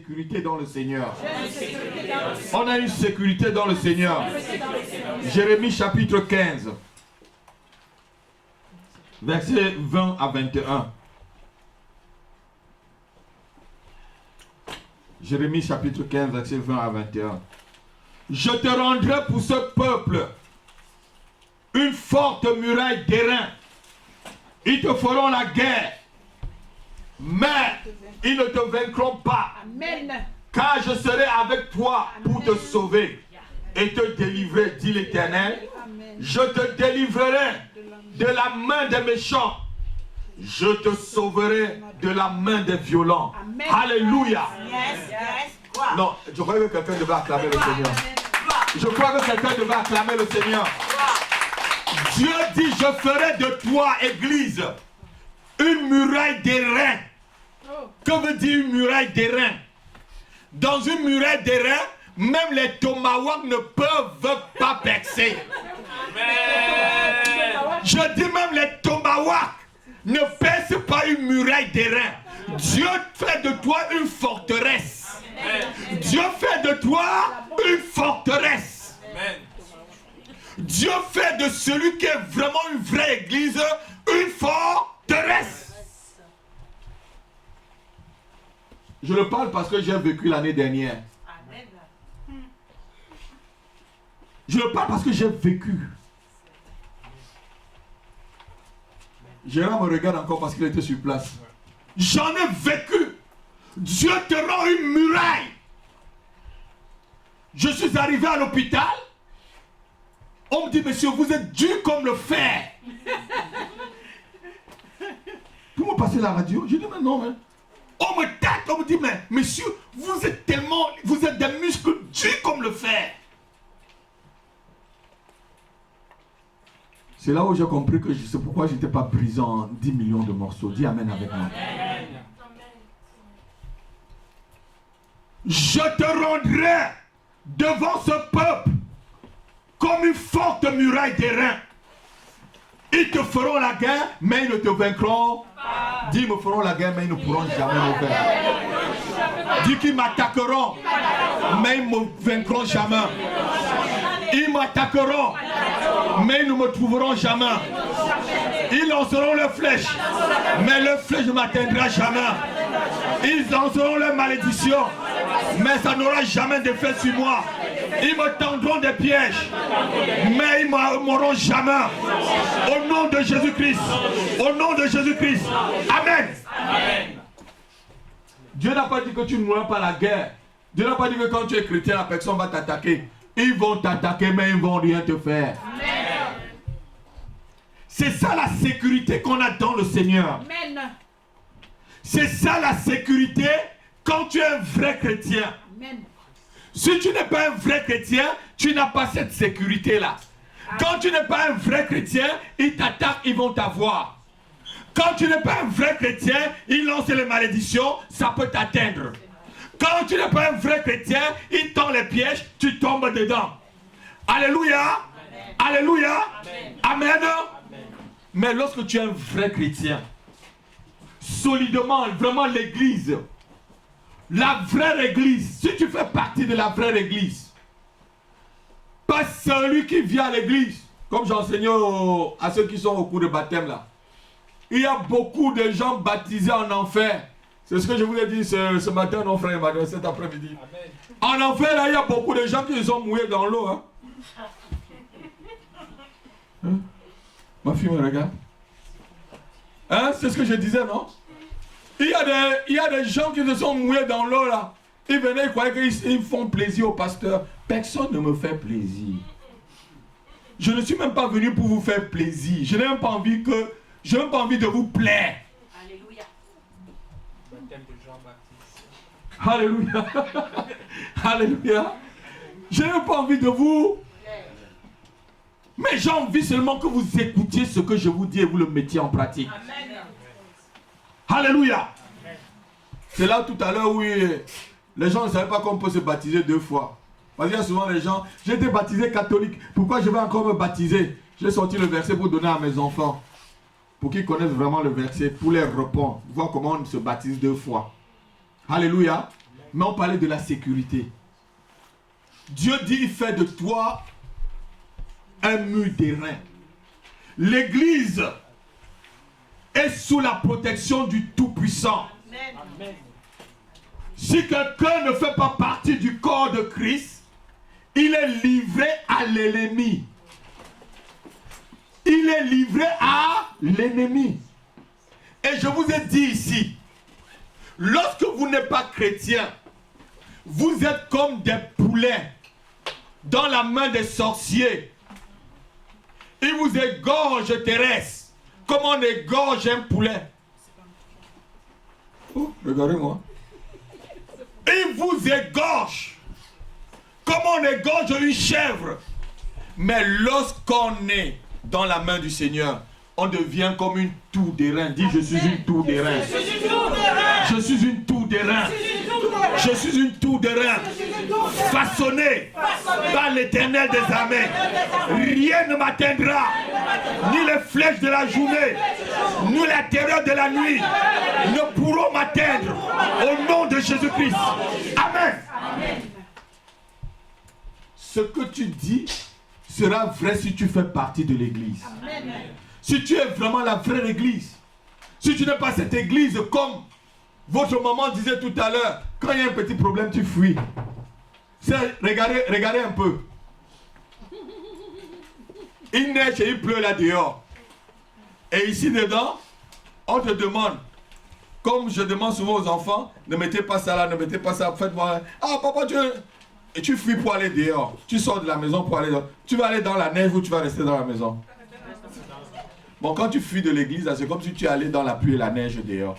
sécurité dans le Seigneur. On a une sécurité dans le Seigneur. Jérémie chapitre 15. Versets 20 à 21. Jérémie chapitre 15, versets 20 à 21. Je te rendrai pour ce peuple une forte muraille d'airain. Ils te feront la guerre, mais ils ne te vaincront pas. Amen. Car je serai avec toi pour te sauver et te délivrer, dit l'Éternel. Je te délivrerai de la main des méchants. Je te sauverai de la main des violents. Amen. Alléluia. Yes. Non, je crois que quelqu'un devait acclamer le Seigneur. Je crois que quelqu'un devait acclamer le Seigneur. Dieu dit, je ferai de toi, Église, une muraille d'airain. Que veut dire une muraille d'airain? Dans une muraille d'airain, même les tomahawks ne peuvent pas percer. Je dis même les tomahawks ne percent pas une muraille d'airain. Dieu fait de toi une forteresse. Dieu fait de toi une forteresse. Dieu fait de celui qui est vraiment une vraie église une forteresse. Je le parle parce que j'ai vécu l'année dernière. Je le parle parce que j'ai vécu. Gérard me regarde encore parce qu'il était sur place. J'en ai vécu. Dieu te rend une muraille. Je suis arrivé à l'hôpital. On me dit, monsieur, vous êtes dur comme le fer. Vous me passez la radio? Je dis, mais non, hein. On me tâte, on me dit, mais monsieur, vous êtes des muscles durs comme le fer. C'est là où j'ai compris que c'est pourquoi je n'étais pas brisé en 10 millions de morceaux. Dis Amen avec moi. Je te rendrai devant ce peuple comme une forte muraille d'airain. Ils te feront la guerre, mais ils ne te vaincront pas. Dis, ils me feront la guerre, mais ils ne pourront jamais me vaincre. Dis qu'ils m'attaqueront, mais ils ne me vaincront jamais. Ils m'attaqueront, mais ils ne me trouveront jamais. Ils lanceront leurs flèches, mais leurs flèches ne m'atteindront jamais. Ils lanceront leurs malédictions, mais ça n'aura jamais d'effet sur moi. Ils me tendront des pièges, mais ils ne m'auront jamais. Au nom de Jésus-Christ. Au nom de Jésus-Christ. Amen. Amen. Dieu n'a pas dit que tu ne mourras pas la guerre. Dieu n'a pas dit que quand tu es chrétien, la personne va t'attaquer. Ils vont t'attaquer, mais ils ne vont rien te faire. C'est ça la sécurité qu'on a dans le Seigneur. Amen. C'est ça la sécurité quand tu es un vrai chrétien. Amen. Si tu n'es pas un vrai chrétien, tu n'as pas cette sécurité-là. Quand tu n'es pas un vrai chrétien, ils t'attaquent, ils vont t'avoir. Quand tu n'es pas un vrai chrétien, ils lancent les malédictions, ça peut t'atteindre. Quand tu n'es pas un vrai chrétien, ils tendent les pièges, tu tombes dedans. Alléluia. Amen. Alléluia. Amen. Amen. Mais lorsque tu es un vrai chrétien, solidement, vraiment l'église, la vraie église, si tu fais partie de la vraie église, pas celui qui vient à l'église, comme j'enseignais à ceux qui sont au cours de baptême là, il y a beaucoup de gens baptisés en enfer. C'est ce que je vous ai dit ce matin, non frère Emmanuel, cet après-midi. En enfer là, il y a beaucoup de gens qui se sont mouillés dans l'eau. Hein? Hein? Ma fille me regarde. Hein? C'est ce que je disais, non? Il y a des gens qui se sont mouillés dans l'eau là. Ils venaient, ils croyaient qu'ils font plaisir au pasteur. Personne ne me fait plaisir. Je ne suis même pas venu pour vous faire plaisir. Je n'ai même pas envie de vous plaire. Alléluia. Alléluia. Alléluia. Je n'ai même pas envie de vous. Mais j'ai envie seulement que vous écoutiez ce que je vous dis et vous le mettiez en pratique. Amen. Alléluia. C'est là tout à l'heure où les gens ne savaient pas qu'on peut se baptiser 2 fois. Parce qu'il y a souvent les gens, j'ai été baptisé catholique, pourquoi je vais encore me baptiser? J'ai sorti le verset pour donner à mes enfants. Pour qu'ils connaissent vraiment le verset, pour les répondre, voir comment on se baptise 2 fois. Alléluia. Mais on parlait de la sécurité. Dieu dit, il fait de toi un mur d'airain. L'église est sous la protection du Tout-Puissant. Amen. Si quelqu'un ne fait pas partie du corps de Christ, il est livré à l'ennemi. Il est livré à l'ennemi. Et je vous ai dit ici, lorsque vous n'êtes pas chrétien, vous êtes comme des poulets dans la main des sorciers. Ils vous égorgent terrestres, comme on égorge un poulet. Oh, regardez-moi. Ils vous égorgent, comme on égorge une chèvre. Mais lorsqu'on est dans la main du Seigneur, on devient comme une tour d'airain. Dis, je suis une tour d'airain. Je suis une tour d'airain. Je suis une tour d'airain. Façonnée par l'Éternel des armées. Rien ne m'atteindra. Ni les flèches de la journée, ni la terreur de la nuit ne pourront m'atteindre. Au nom de Jésus-Christ. Amen. Ce que tu dis sera vrai si tu fais partie de l'église. Si tu es vraiment la vraie église. Si tu n'es pas cette église comme votre maman disait tout à l'heure, quand il y a un petit problème, tu fuis. Regardez un peu. Il neige et il pleut là dehors. Et ici dedans, on te demande, comme je demande souvent aux enfants, ne mettez pas ça là, ne mettez pas ça, faites-moi. Ah papa, et tu fuis pour aller dehors. Tu sors de la maison pour aller dehors. Tu vas aller dans la neige ou tu vas rester dans la maison. Bon, quand tu fuis de l'église, c'est comme si tu allais dans la pluie et la neige dehors.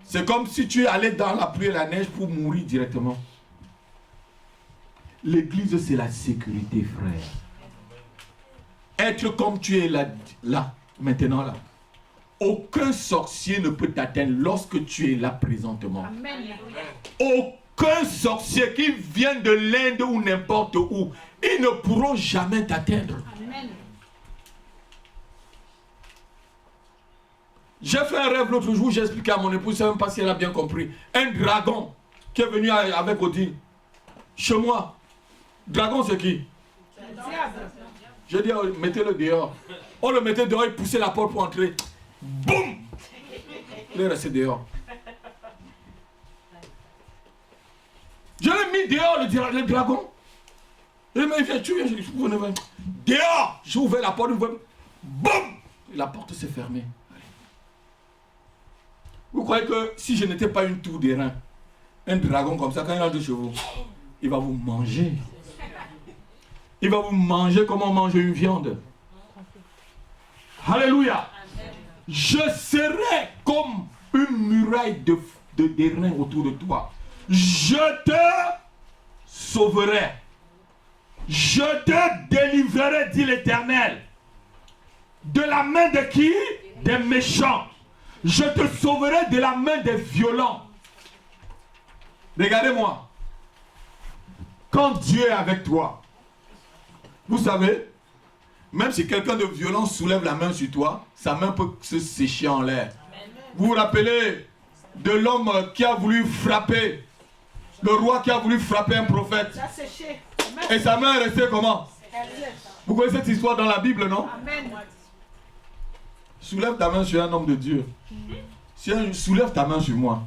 C'est comme si tu allais dans la pluie et la neige pour mourir directement. L'église, c'est la sécurité, frère. Être comme tu es là, maintenant là. Aucun sorcier ne peut t'atteindre lorsque tu es là présentement. Amen. Aucun sorcier qui vient de l'Inde ou n'importe où, ils ne pourront jamais t'atteindre. Amen. J'ai fait un rêve l'autre jour, j'ai expliqué à mon épouse, je ne sais même pas si elle a bien compris. Un dragon qui est venu avec Odile. Chez moi. Dragon, c'est qui? J'ai dit, mettez-le dehors. On le mettait dehors, il poussait la porte pour entrer. Boum! Il est resté dehors. Je l'ai mis dehors, le dragon. Il m'a dit, tu viens, vous ne venez. Dehors! J'ai ouvert la porte, boum! La porte s'est fermée. Vous croyez que si je n'étais pas une tour d'airain, un dragon comme ça, quand il entre chez vous, il va vous manger. Il va vous manger comme on mange une viande. Alléluia. Je serai comme une muraille d'airain autour de toi. Je te sauverai. Je te délivrerai, dit l'Éternel. De la main de qui? Des méchants. Je te sauverai de la main des violents. Regardez-moi. Quand Dieu est avec toi, vous savez, même si quelqu'un de violent soulève la main sur toi, sa main peut se sécher en l'air. Vous vous rappelez de l'homme qui a voulu frapper, le roi qui a voulu frapper un prophète. Et sa main est restée comment? Vous connaissez cette histoire dans la Bible, non? Amen. Soulève ta main sur un homme de Dieu. Soulève ta main sur moi.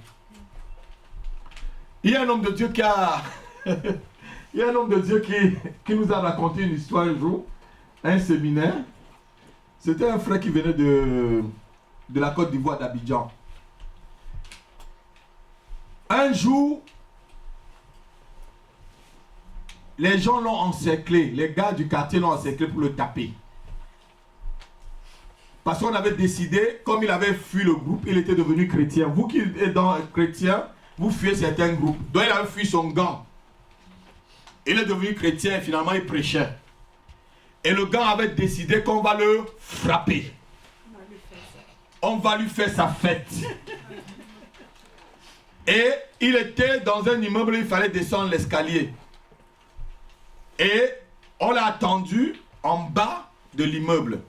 Il y a un homme de Dieu qui a... Il y a un homme de Dieu qui nous a raconté une histoire un jour, un séminaire. C'était un frère qui venait de la Côte d'Ivoire, d'Abidjan. Un jour, les gens l'ont encerclé, les gars du quartier l'ont encerclé pour le taper. Parce qu'on avait décidé, comme il avait fui le groupe, il était devenu chrétien. Vous qui êtes dans chrétien, vous fuyez certains groupes. Donc il avait fui son gang. Il est devenu chrétien et finalement il prêchait. Et le gars avait décidé qu'on va le frapper. On va lui faire sa fête. Et il était dans un immeuble, il fallait descendre l'escalier. Et on l'a attendu en bas de l'immeuble.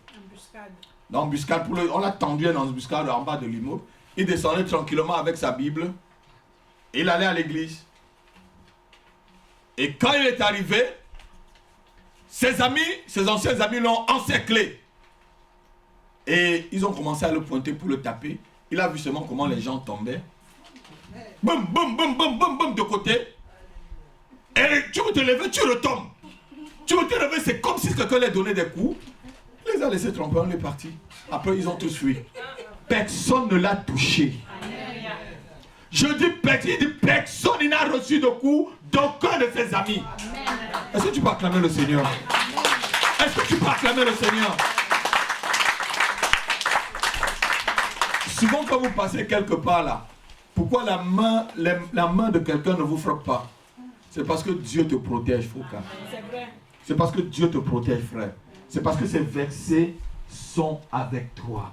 L'embuscade. On l'a tendu en embuscade en bas de l'immeuble. il descendait tranquillement avec sa Bible. Il allait à l'église. Et quand il est arrivé, ses amis, ses anciens amis l'ont encerclé. Et ils ont commencé à le pointer pour le taper. Il a vu seulement comment les gens tombaient. Boum, boum, boum, boum, boum, boum, de côté. Et tu veux te lever, tu retombes. Tu veux te lever, c'est comme si quelqu'un leur donnait des coups. Il les a laissés tromper, on est parti. Après, ils ont tous fui. Personne ne l'a touché. Je dis personne, il n'a reçu de coups d'aucun de ses amis. Est-ce que tu peux acclamer le Seigneur? Est-ce que tu peux acclamer le Seigneur? Souvent quand vous passez quelque part là, pourquoi la main de quelqu'un ne vous frappe pas? C'est parce que Dieu te protège, Foucault. C'est parce que Dieu te protège, frère. C'est parce que ces versets sont avec toi.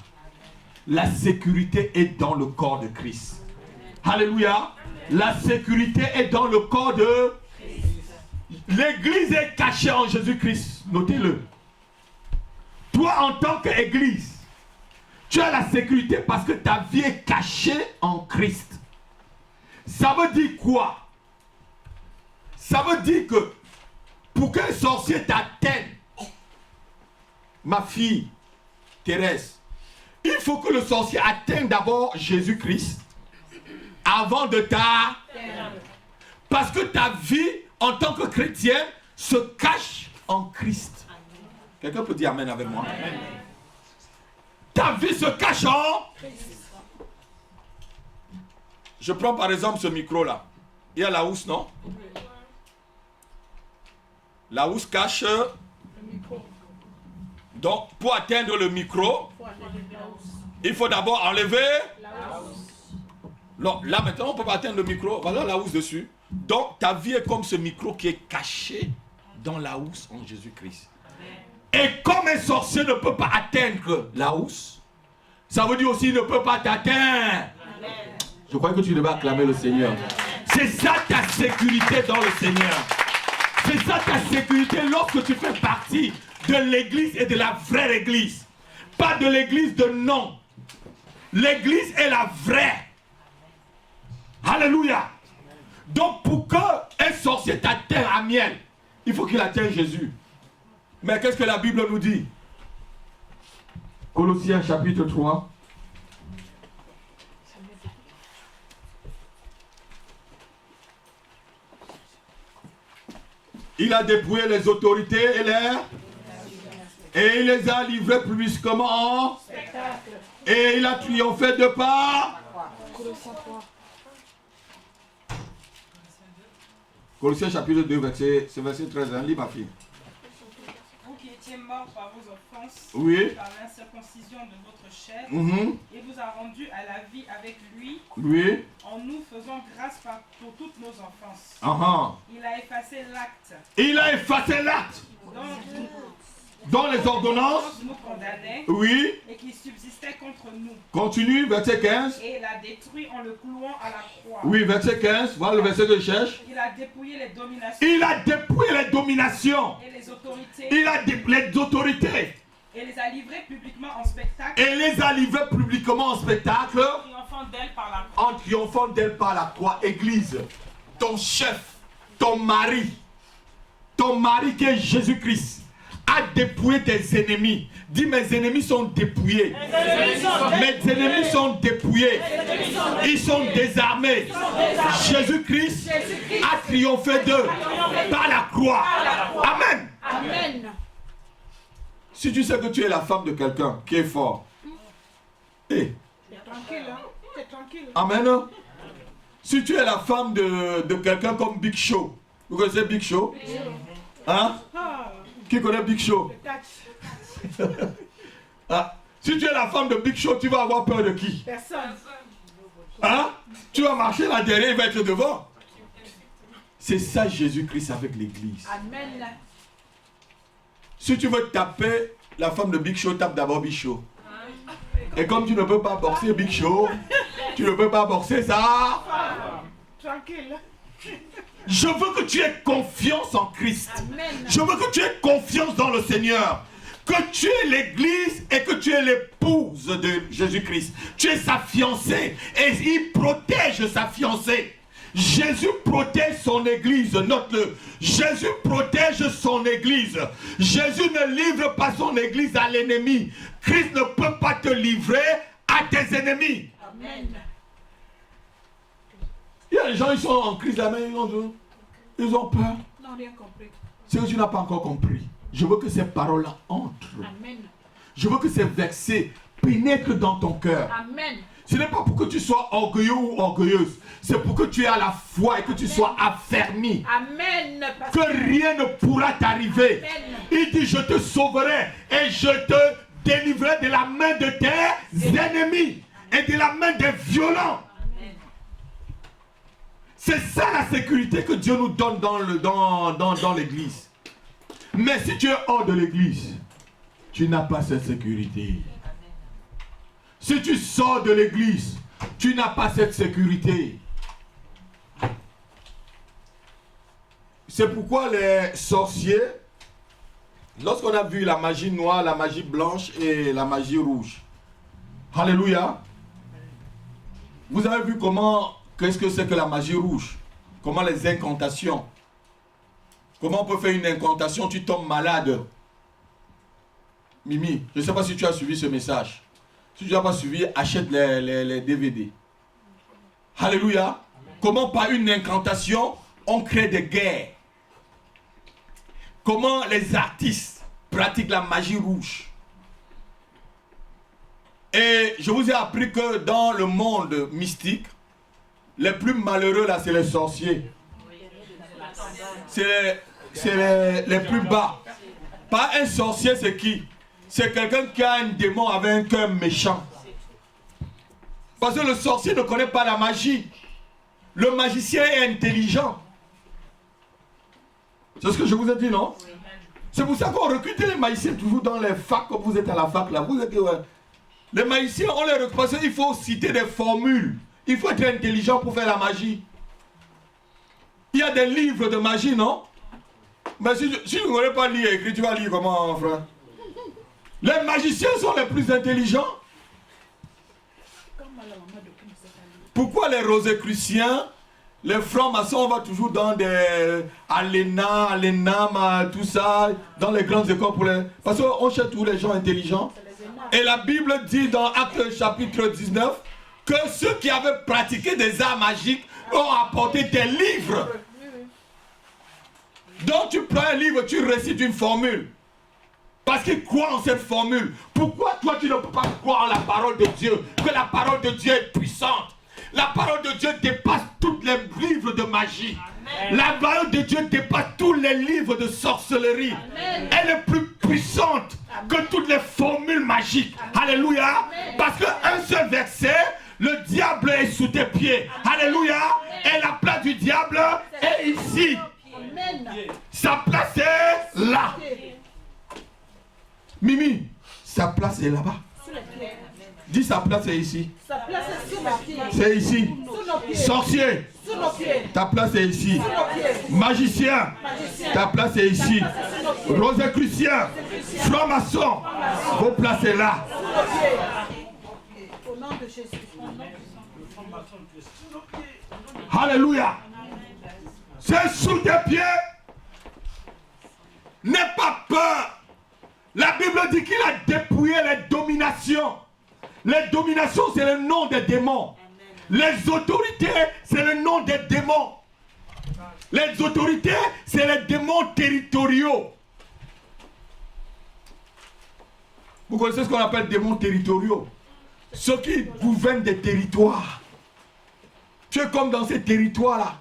La sécurité est dans le corps de Christ. Alléluia. La sécurité est dans le corps de Christ. L'église est cachée en Jésus-Christ. Notez-le. Toi, en tant qu'église, tu as la sécurité parce que ta vie est cachée en Christ. Ça veut dire quoi? Ça veut dire que pour qu'un sorcier t'atteigne, ma fille, Thérèse, il faut que le sorcier atteigne d'abord Jésus-Christ avant de t'atteindre. Parce que ta vie en tant que chrétien se cache en Christ. Quelqu'un peut dire Amen avec moi? Amen. Ta vie se cache en Christ. Je prends par exemple ce micro là. Il y a la housse, non? La housse cache le micro. Donc, pour atteindre le micro, il faut d'abord enlever la housse. Non, là maintenant, on ne peut pas atteindre le micro. Voilà la housse dessus. Donc, ta vie est comme ce micro qui est caché dans la housse en Jésus-Christ. Et comme un sorcier ne peut pas atteindre la housse, ça veut dire aussi qu'il ne peut pas t'atteindre. Je crois que tu devais acclamer le Seigneur. C'est ça ta sécurité dans le Seigneur. C'est ça ta sécurité lorsque tu fais partie de l'église et de la vraie église. Pas de l'église de nom. L'église est la vraie. Alléluia. Donc pour qu'un sorcier t'atteigne à miel, il faut qu'il atteigne Jésus. Mais qu'est-ce que la Bible nous dit? Colossiens chapitre 3. Il a dépouillé les autorités et il les a livrés publiquement en spectacle. Et il a triomphé de par Colossiens chapitre 2, verset 13. Lis ma fille. Vous qui étiez morts par vos offenses, oui, par l'incirconcision de votre chair, il vous a rendus à la vie avec lui, oui, en nous faisant grâce pour toutes nos offenses. Il a effacé l'acte. Il a effacé l'acte dont les ordonnances nous condamnaient, oui, et qui subsistait contre nous. Continue, verset 15. Et il a détruit en le clouant à la croix. Oui, verset 15. Voilà le verset que je cherche. Il a dépouillé les dominations. Il a dépouillé les dominations. Et les autorités. Il a dépouillé les autorités. Et les a livrés publiquement en spectacle. Et les a livrés publiquement en spectacle. En triomphant d'elle par la croix. En triomphant d'elle par la croix. Église, ton chef, ton mari qui est Jésus-Christ, a dépouillé tes ennemis. Dis, mes ennemis sont dépouillés. Mes ennemis sont dépouillés. Ils sont désarmés. Jésus-Christ a triomphé d'eux par la croix. Amen. Amen. Si tu sais que tu es la femme de quelqu'un qui est fort, hey. T'es tranquille. Amen. Si tu es la femme de quelqu'un comme Big Show, vous connaissez Big Show? Hein? Qui connaît Big Show? Si tu es la femme de Big Show, tu vas avoir peur de qui? Personne. Hein? Tu vas marcher là derrière, il va être devant. C'est ça Jésus-Christ avec l'église. Amen. Si tu veux taper la femme de Big Show, tape d'abord Big Show. Et comme tu ne peux pas boxer Big Show, tu ne peux pas boxer ça. Tranquille. Je veux que tu aies confiance en Christ. Amen. Je veux que tu aies confiance dans le Seigneur. que tu es l'église et que tu es l'épouse de Jésus-Christ. Tu es sa fiancée et il protège sa fiancée. Jésus protège son église, note-le. Jésus protège son église. Jésus ne livre pas son église à l'ennemi. Christ ne peut pas te livrer à tes ennemis. Amen. Il y a des gens, ils sont en crise là-bas, ils ont peur. Non, rien compris. C'est que tu n'as pas encore compris. Je veux que ces paroles-là entrent. Amen. Je veux que ces versets pénètrent dans ton cœur. Amen. Ce n'est pas pour que tu sois orgueilleux ou orgueilleuse. C'est pour que tu aies la foi et que tu sois affermi. Amen. Que rien ne pourra t'arriver. Amen. Il dit, je te sauverai et je te délivrerai de la main de tes ennemis et de la main des violents. C'est ça la sécurité que Dieu nous donne dans l'église. Mais si tu es hors de l'église, tu n'as pas cette sécurité. Si tu sors de l'église, tu n'as pas cette sécurité. C'est pourquoi les sorciers, lorsqu'on a vu la magie noire, la magie blanche et la magie rouge, alléluia, vous avez vu comment, qu'est-ce que c'est que la magie rouge? Comment les incantations? Comment on peut faire une incantation, tu tombes malade? Mimi, je ne sais pas si tu as suivi ce message. Si tu n'as pas suivi, achète les DVD. Alléluia. Comment par une incantation, on crée des guerres. Comment les artistes pratiquent la magie rouge. Et je vous ai appris que dans le monde mystique, les plus malheureux là, c'est les sorciers. C'est les plus bas. Pas un sorcier, c'est qui? C'est quelqu'un qui a un démon avec un cœur méchant. Parce que le sorcier ne connaît pas la magie. Le magicien est intelligent. C'est ce que je vous ai dit, non? C'est pour ça qu'on recrute les magiciens toujours dans les facs, comme vous êtes à la fac là. Vous êtes, ouais. Les magiciens, on les recrute parce qu'il faut citer des formules. Il faut être intelligent pour faire la magie. Il y a des livres de magie, non? Mais si tu ne connais pas lire et écrire, tu vas lire comment, frère? Les magiciens sont les plus intelligents. Pourquoi les rosicruciens, les francs-maçons, on va toujours dans des Alénam, tout ça, dans les grandes écoles pour les... Parce qu'on cherche tous les gens intelligents. Et la Bible dit dans Actes chapitre 19 que ceux qui avaient pratiqué des arts magiques ont apporté des livres. Donc tu prends un livre, tu récites une formule. Parce qu'ils croient en cette formule. Pourquoi toi tu ne peux pas croire en la parole de Dieu? Que la parole de Dieu est puissante. La parole de Dieu dépasse tous les livres de magie. Amen. La parole de Dieu dépasse tous les livres de sorcellerie. Amen. Elle est plus puissante que toutes les formules magiques. Amen. Alléluia. Amen. Parce qu'un seul verset, le diable est sous tes pieds. Alléluia. Amen. Et la place du diable est ici. Amen. Sa place est là. Mimi, sa place est là-bas. Dis sa place est ici. Sa place est sous nos pieds. C'est ici. Sorcier, Sous nos pieds. ta place est ici. Sous nos pieds. Magicien, ta place est ici. Rosicrucien, franc-maçon, vos places est là. Sous nos pieds. Au nom de Jésus. Alléluia. C'est sous tes pieds. N'aie pas peur. La Bible dit qu'il a dépouillé les dominations. Les dominations, c'est le nom des démons. Les autorités, c'est le nom des démons. Les autorités, c'est les démons territoriaux. Vous connaissez ce qu'on appelle démons territoriaux? Ceux qui gouvernent des territoires. Tu es comme dans ces territoires-là.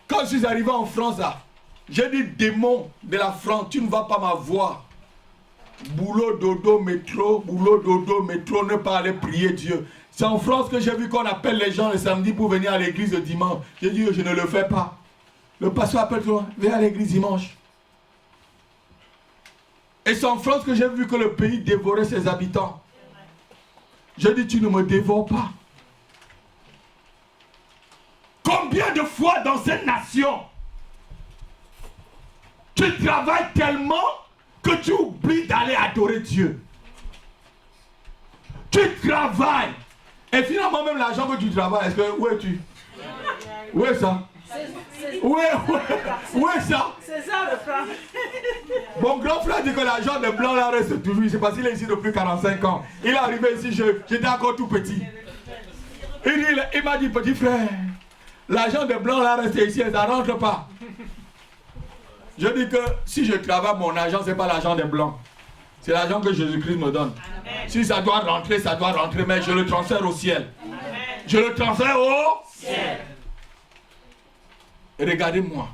Quand je suis arrivé en France, là, j'ai dit démon de la France, tu ne vas pas m'avoir. Boulot, dodo, métro, ne pas aller prier Dieu. C'est en France que j'ai vu qu'on appelle les gens le samedi pour venir à l'église le dimanche. J'ai dit, je ne le fais pas. Le pasteur appelle toi, viens à l'église dimanche. Et c'est en France que j'ai vu que le pays dévorait ses habitants. J'ai dit, tu ne me dévores pas. Combien de fois dans cette nation, tu travailles tellement que tu oublies d'aller adorer Dieu. Tu travailles. Et finalement, même l'argent que tu travailles, est-ce que, où es-tu? Où est ça? Où est ça? C'est ça le plan. Mon grand frère dit que l'argent de blanc là reste toujours. C'est parce qu'il est ici depuis 45 ans. Il est arrivé ici, j'étais encore tout petit. Il m'a dit, petit frère, l'argent de blanc là reste ici, ça ne rentre pas. Je dis que si je travaille, mon argent, ce n'est pas l'argent des blancs. C'est l'argent que Jésus-Christ me donne. Amen. Si ça doit rentrer, ça doit rentrer, mais je le transfère au ciel. Amen. Je le transfère au ciel. Regardez-moi.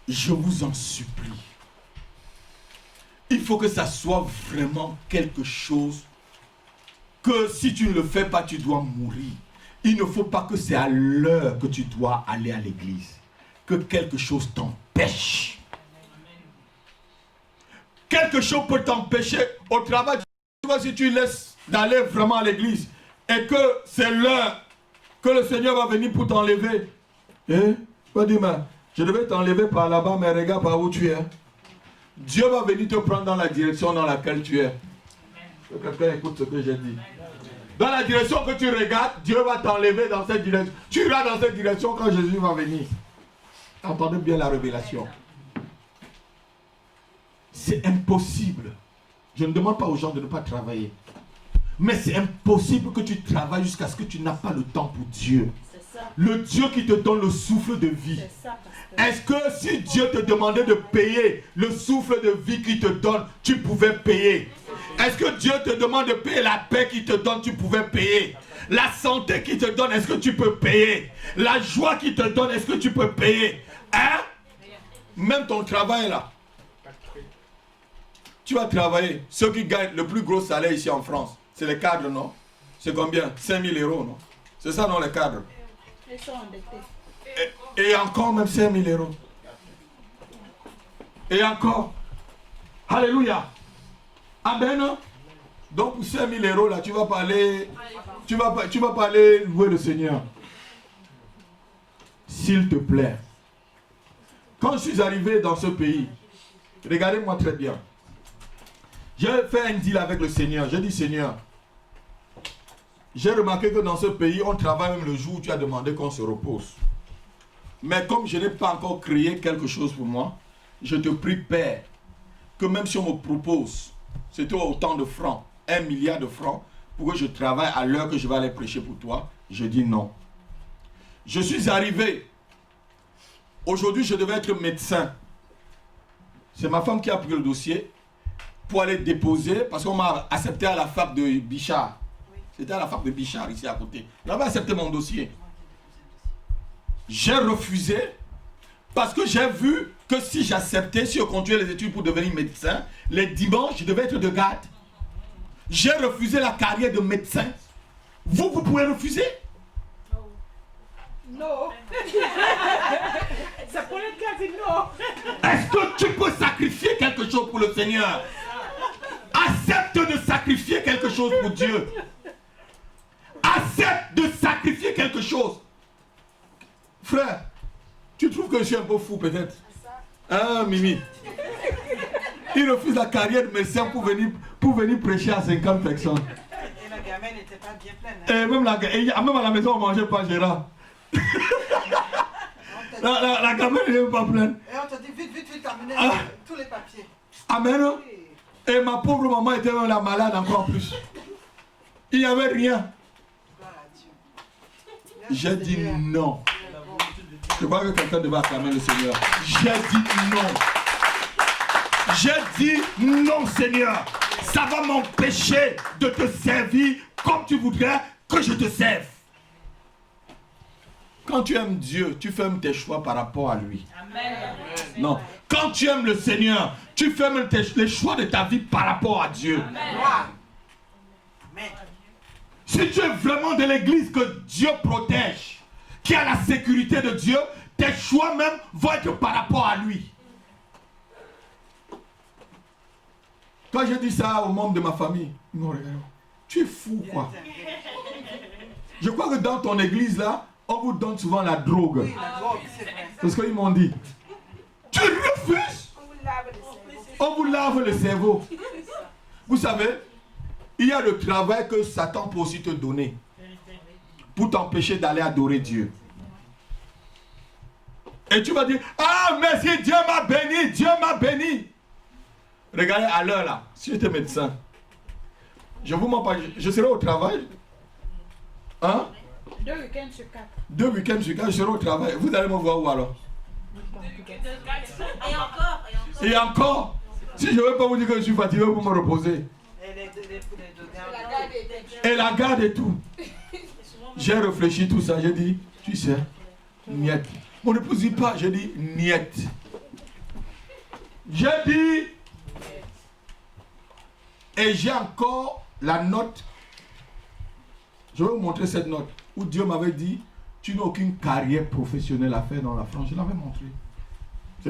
Je vous en supplie. Il faut que ça soit vraiment quelque chose que si tu ne le fais pas, tu dois mourir. Il ne faut pas que c'est à l'heure que tu dois aller à l'église. Que quelque chose t'empêche. Quelque chose peut t'empêcher au travail. Tu vois, si tu laisses d'aller vraiment à l'église et que c'est l'heure que le Seigneur va venir pour t'enlever. Tu vas dire, mais je devais t'enlever par là-bas, mais regarde par où tu es. Dieu va venir te prendre dans la direction dans laquelle tu es. Que quelqu'un écoute ce que j'ai dit. Dans la direction que tu regardes, Dieu va t'enlever dans cette direction. Tu iras dans cette direction quand Jésus va venir. Entendez bien la révélation. C'est impossible. Je ne demande pas aux gens de ne pas travailler. Mais c'est impossible que tu travailles jusqu'à ce que tu n'as pas le temps pour Dieu. Le Dieu qui te donne le souffle de vie. Est-ce que si Dieu te demandait de payer le souffle de vie qu'il te donne, tu pouvais payer? Est-ce que Dieu te demande de payer la paix qu'il te donne, tu pouvais payer? La santé qu'il te donne, est-ce que tu peux payer? La joie qu'il te donne, est-ce que tu peux payer? Hein? Même ton travail là. Tu vas travailler. Ceux qui gagnent le plus gros salaire ici en France, c'est les cadres, non? C'est combien? 5 000 euros, non? C'est ça, non, les cadres? Ils sont endettés. Et encore même 5 000 euros. Et encore. Alléluia. Amen. Donc pour 5 000 euros, là, tu vas pas aller, tu vas pas aller louer le Seigneur. S'il te plaît. Quand je suis arrivé dans ce pays, regardez-moi très bien. J'ai fait un deal avec le Seigneur. J'ai dit, Seigneur, j'ai remarqué que dans ce pays, on travaille même le jour où tu as demandé qu'on se repose. Mais comme je n'ai pas encore créé quelque chose pour moi, je te prie, Père, que même si on me propose, c'était autant de francs, 1 milliard de francs, pour que je travaille à l'heure que je vais aller prêcher pour toi, je dis non. Je suis arrivé. Aujourd'hui, je devais être médecin. C'est ma femme qui a pris le dossier pour aller déposer, parce qu'on m'a accepté à la fac de Bichard. C'était à la fac de Bichard, ici à côté. On avait accepté mon dossier. J'ai refusé, parce que j'ai vu que si j'acceptais, si je continuais les études pour devenir médecin, les dimanches, je devais être de garde. J'ai refusé la carrière de médecin. Vous pouvez refuser? Non. C'est pour les cas, non. Est-ce que tu peux sacrifier quelque chose pour le Seigneur? Accepte de sacrifier quelque chose pour Dieu. Accepte de sacrifier quelque chose. Frère, tu trouves que je suis un peu fou peut-être? Hein, Mimi? Il refuse la carrière de médecin pour venir prêcher à 50 personnes. Et la gamelle n'était pas bien pleine. Hein? Et même à la maison, on ne mangeait pas, Gérard. la gamelle n'est même pas pleine. Et on te dit vite, amenez tous les papiers. Amen. Et ma pauvre maman était même la malade encore plus. Il n'y avait rien. J'ai dit non. Je crois que quelqu'un devait acclamer le Seigneur. J'ai dit non. J'ai dit non, Seigneur. Ça va m'empêcher de te servir comme tu voudrais que je te serve. Quand tu aimes Dieu, tu fais tes choix par rapport à lui. Amen. Non. Quand tu aimes le Seigneur, tu fais les choix de ta vie par rapport à Dieu. Amen. Si tu es vraiment de l'église que Dieu protège, qui a la sécurité de Dieu, tes choix même vont être par rapport à lui. Quand j'ai dit ça aux membres de ma famille, ils m'ont regardé. Tu es fou quoi? Je crois que dans ton église là, on vous donne souvent la drogue. Oui, la drogue, c'est vrai. C'est ce qu'ils m'ont dit. Tu refuses? On vous lave le cerveau. Vous savez, il y a le travail que Satan peut aussi te donner pour t'empêcher d'aller adorer Dieu. Et tu vas dire, ah merci, Dieu m'a béni, Dieu m'a béni. Regardez à l'heure là, si j'étais médecin, je vous mens pas, je serai au travail. Hein? 2 week-ends sur 4. 2 week-ends sur 4, je serai au travail. Vous allez me voir où alors? Et encore, si je ne veux pas vous dire que je suis fatigué pour me reposer. Et la garde et tout. J'ai réfléchi tout ça, j'ai dit, tu sais, niet. Mon épouse dit pas, j'ai dit niet. J'ai dit, et j'ai encore la note. Je vais vous montrer cette note où Dieu m'avait dit, tu n'as aucune carrière professionnelle à faire dans la France. Je l'avais montré.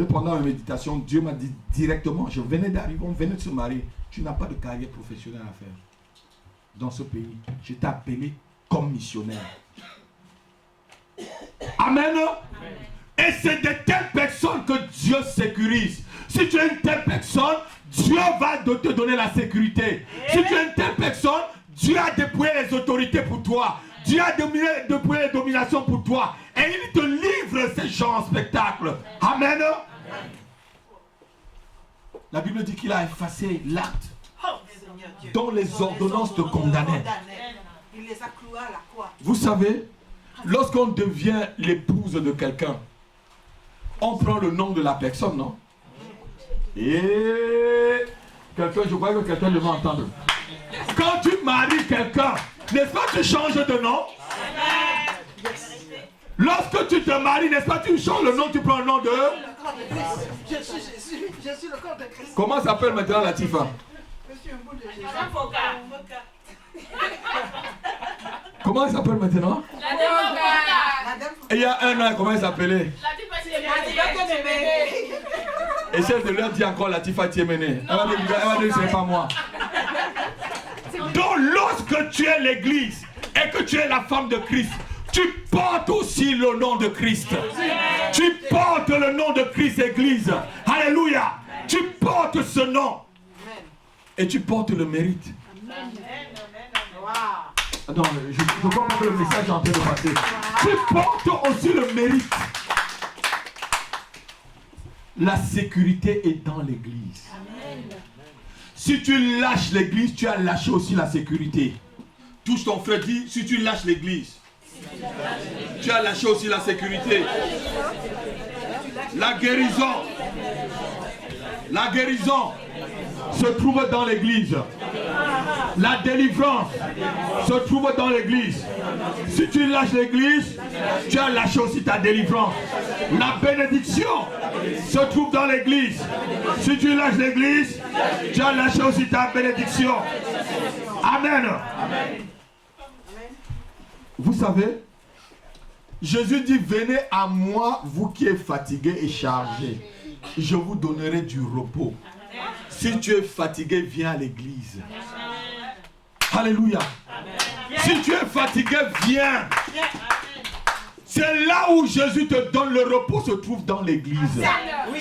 Pendant ma méditation, Dieu m'a dit directement, je venais d'arriver, on venait de se marier, tu n'as pas de carrière professionnelle à faire dans ce pays. Je t'ai appelé comme missionnaire. Amen. Et c'est de telles personnes que Dieu sécurise. Si tu es une telle personne, Dieu va te donner la sécurité. Si tu es une telle personne, Dieu a déployé les autorités pour toi. Dieu a déployé les dominations pour toi. Et il te livre ces gens en spectacle. Amen. La Bible dit qu'il a effacé l'acte dont les ordonnances te condamnaient. Il les a cloués à la croix. Vous savez, lorsqu'on devient l'épouse de quelqu'un, on prend le nom de la personne, non? Et quelqu'un, je crois que quelqu'un devait entendre. Quand tu maries quelqu'un, n'est-ce pas, tu changes de nom? Lorsque tu te maries, n'est-ce pas, tu changes le nom, tu prends le nom de... Je suis Jésus, je suis le corps de Christ. Comment s'appelle maintenant la Tifa? Je suis un bout de Jésus. Comment elle s'appelle maintenant? Et il y a un an, comment elle s'appelait? Et celle de leur dit encore Latifa Tiemene. Elle va dire, c'est pas moi. Donc lorsque tu es l'église et que tu es la femme de Christ, tu portes aussi le nom de Christ. Tu portes le nom de Christ, église. Alléluia. Tu portes ce nom. Et tu portes le mérite. Non, je crois pas que le message est en train de passer. Tu portes aussi le mérite. La sécurité est dans l'église. Si tu lâches l'église, tu as lâché aussi la sécurité. Touche ton frère, dit, si tu lâches l'église, tu as lâché aussi la sécurité. La guérison se trouve dans l'église. La délivrance se trouve dans l'église. Si tu lâches l'église, tu as lâché aussi ta délivrance. La bénédiction se trouve dans l'église. Si tu lâches l'église, tu as lâché aussi ta bénédiction. Amen. Vous savez, Jésus dit, venez à moi, vous qui êtes fatigués et chargés. Je vous donnerai du repos. Si tu es fatigué, viens à l'église. Alléluia. Si tu es fatigué, viens. C'est là où Jésus te donne le repos, se trouve dans l'église.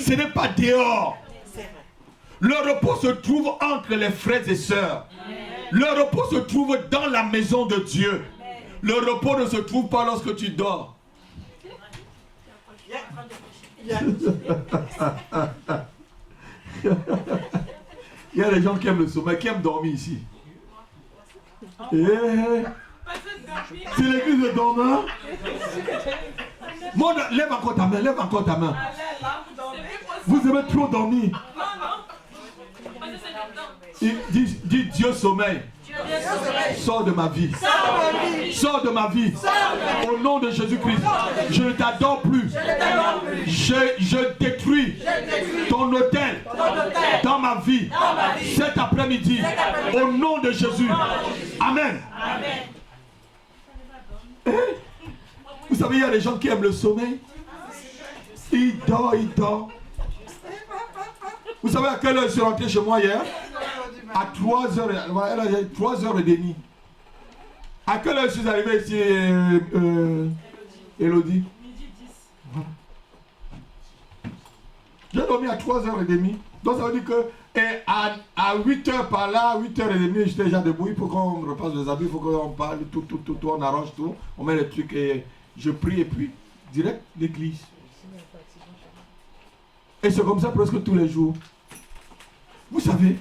Ce n'est pas dehors. Le repos se trouve entre les frères et sœurs. Le repos se trouve dans la maison de Dieu. Le repos ne se trouve pas lorsque tu dors. Il y a des gens qui aiment le sommeil, qui aiment dormir ici. C'est l'église de dormeur. Lève encore ta main, lève encore ta main. Vous aimez trop dormir. Dis Dieu sommeil. Sors de ma vie. Sors de ma vie. Au nom de Jésus-Christ. Je ne t'adore plus. Je détruis ton autel dans ma vie cet après-midi. Au nom de Jésus. Amen. Vous savez, il y a des gens qui aiment le sommeil. Il dort. Vous savez à quelle heure je suis rentré chez moi hier? À 3h, elle a 3h30. À quelle heure je suis arrivé ici, Elodie? J'ai dormi à 3h30. Donc ça veut dire que Et à 8h par là, 8h30, j'étais déjà debout. Il faut qu'on repasse les habits, il faut qu'on parle, tout, on arrange tout. On met les trucs et je prie et puis direct l'église. Et c'est comme ça presque tous les jours. Vous savez,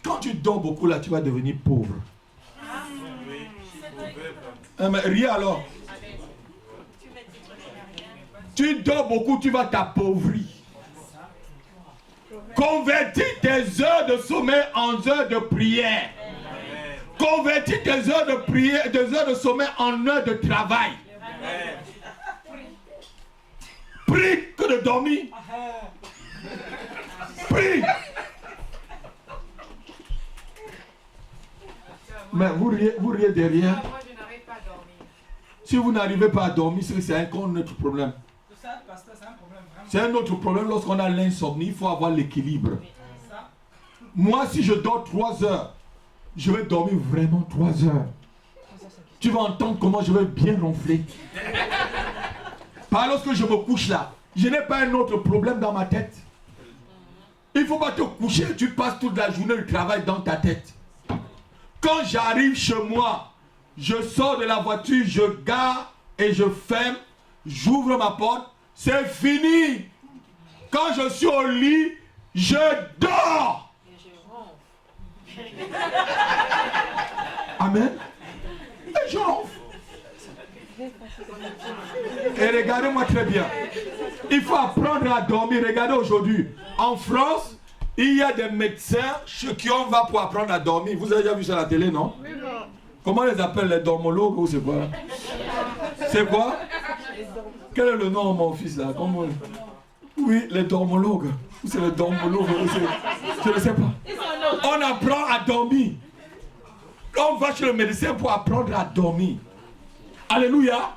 quand tu dors beaucoup là, tu vas devenir pauvre. Mais rien alors. Tu dors beaucoup, tu vas t'appauvrir. Convertis tes heures de sommeil en heures de prière. Convertis tes heures de prière, tes heures de sommeil en heures de travail. Prie que de dormir. Prie. Mais vous riez derrière. Moi, je n'arrive pas à dormir. Si vous n'arrivez pas à dormir, c'est un autre problème. Ça, pasteur, c'est un problème vraiment. C'est un autre problème lorsqu'on a l'insomnie, il faut avoir l'équilibre. Moi, si je dors 3 heures, je vais dormir vraiment 3 heures. Tu vas entendre comment je vais bien ronfler. Par lorsque je me couche là, je n'ai pas un autre problème dans ma tête. Il ne faut pas te coucher, tu passes toute la journée de travail dans ta tête. Quand j'arrive chez moi, je sors de la voiture, je gare et je ferme, j'ouvre ma porte, c'est fini. Quand je suis au lit, je dors. Amen. Et je ronfle. Et regardez-moi très bien. Il faut apprendre à dormir. Regardez aujourd'hui. En France, il y a des médecins chez qui on va pour apprendre à dormir. Vous avez déjà vu ça à la télé, non? Oui, non. Comment on les appelle, les dormologues ou c'est quoi? C'est quoi? Quel est le nom, mon fils là? Comment... Oui, les dormologues. C'est les dormologues. Je ne sais pas. On apprend à dormir. On va chez le médecin pour apprendre à dormir. Alléluia.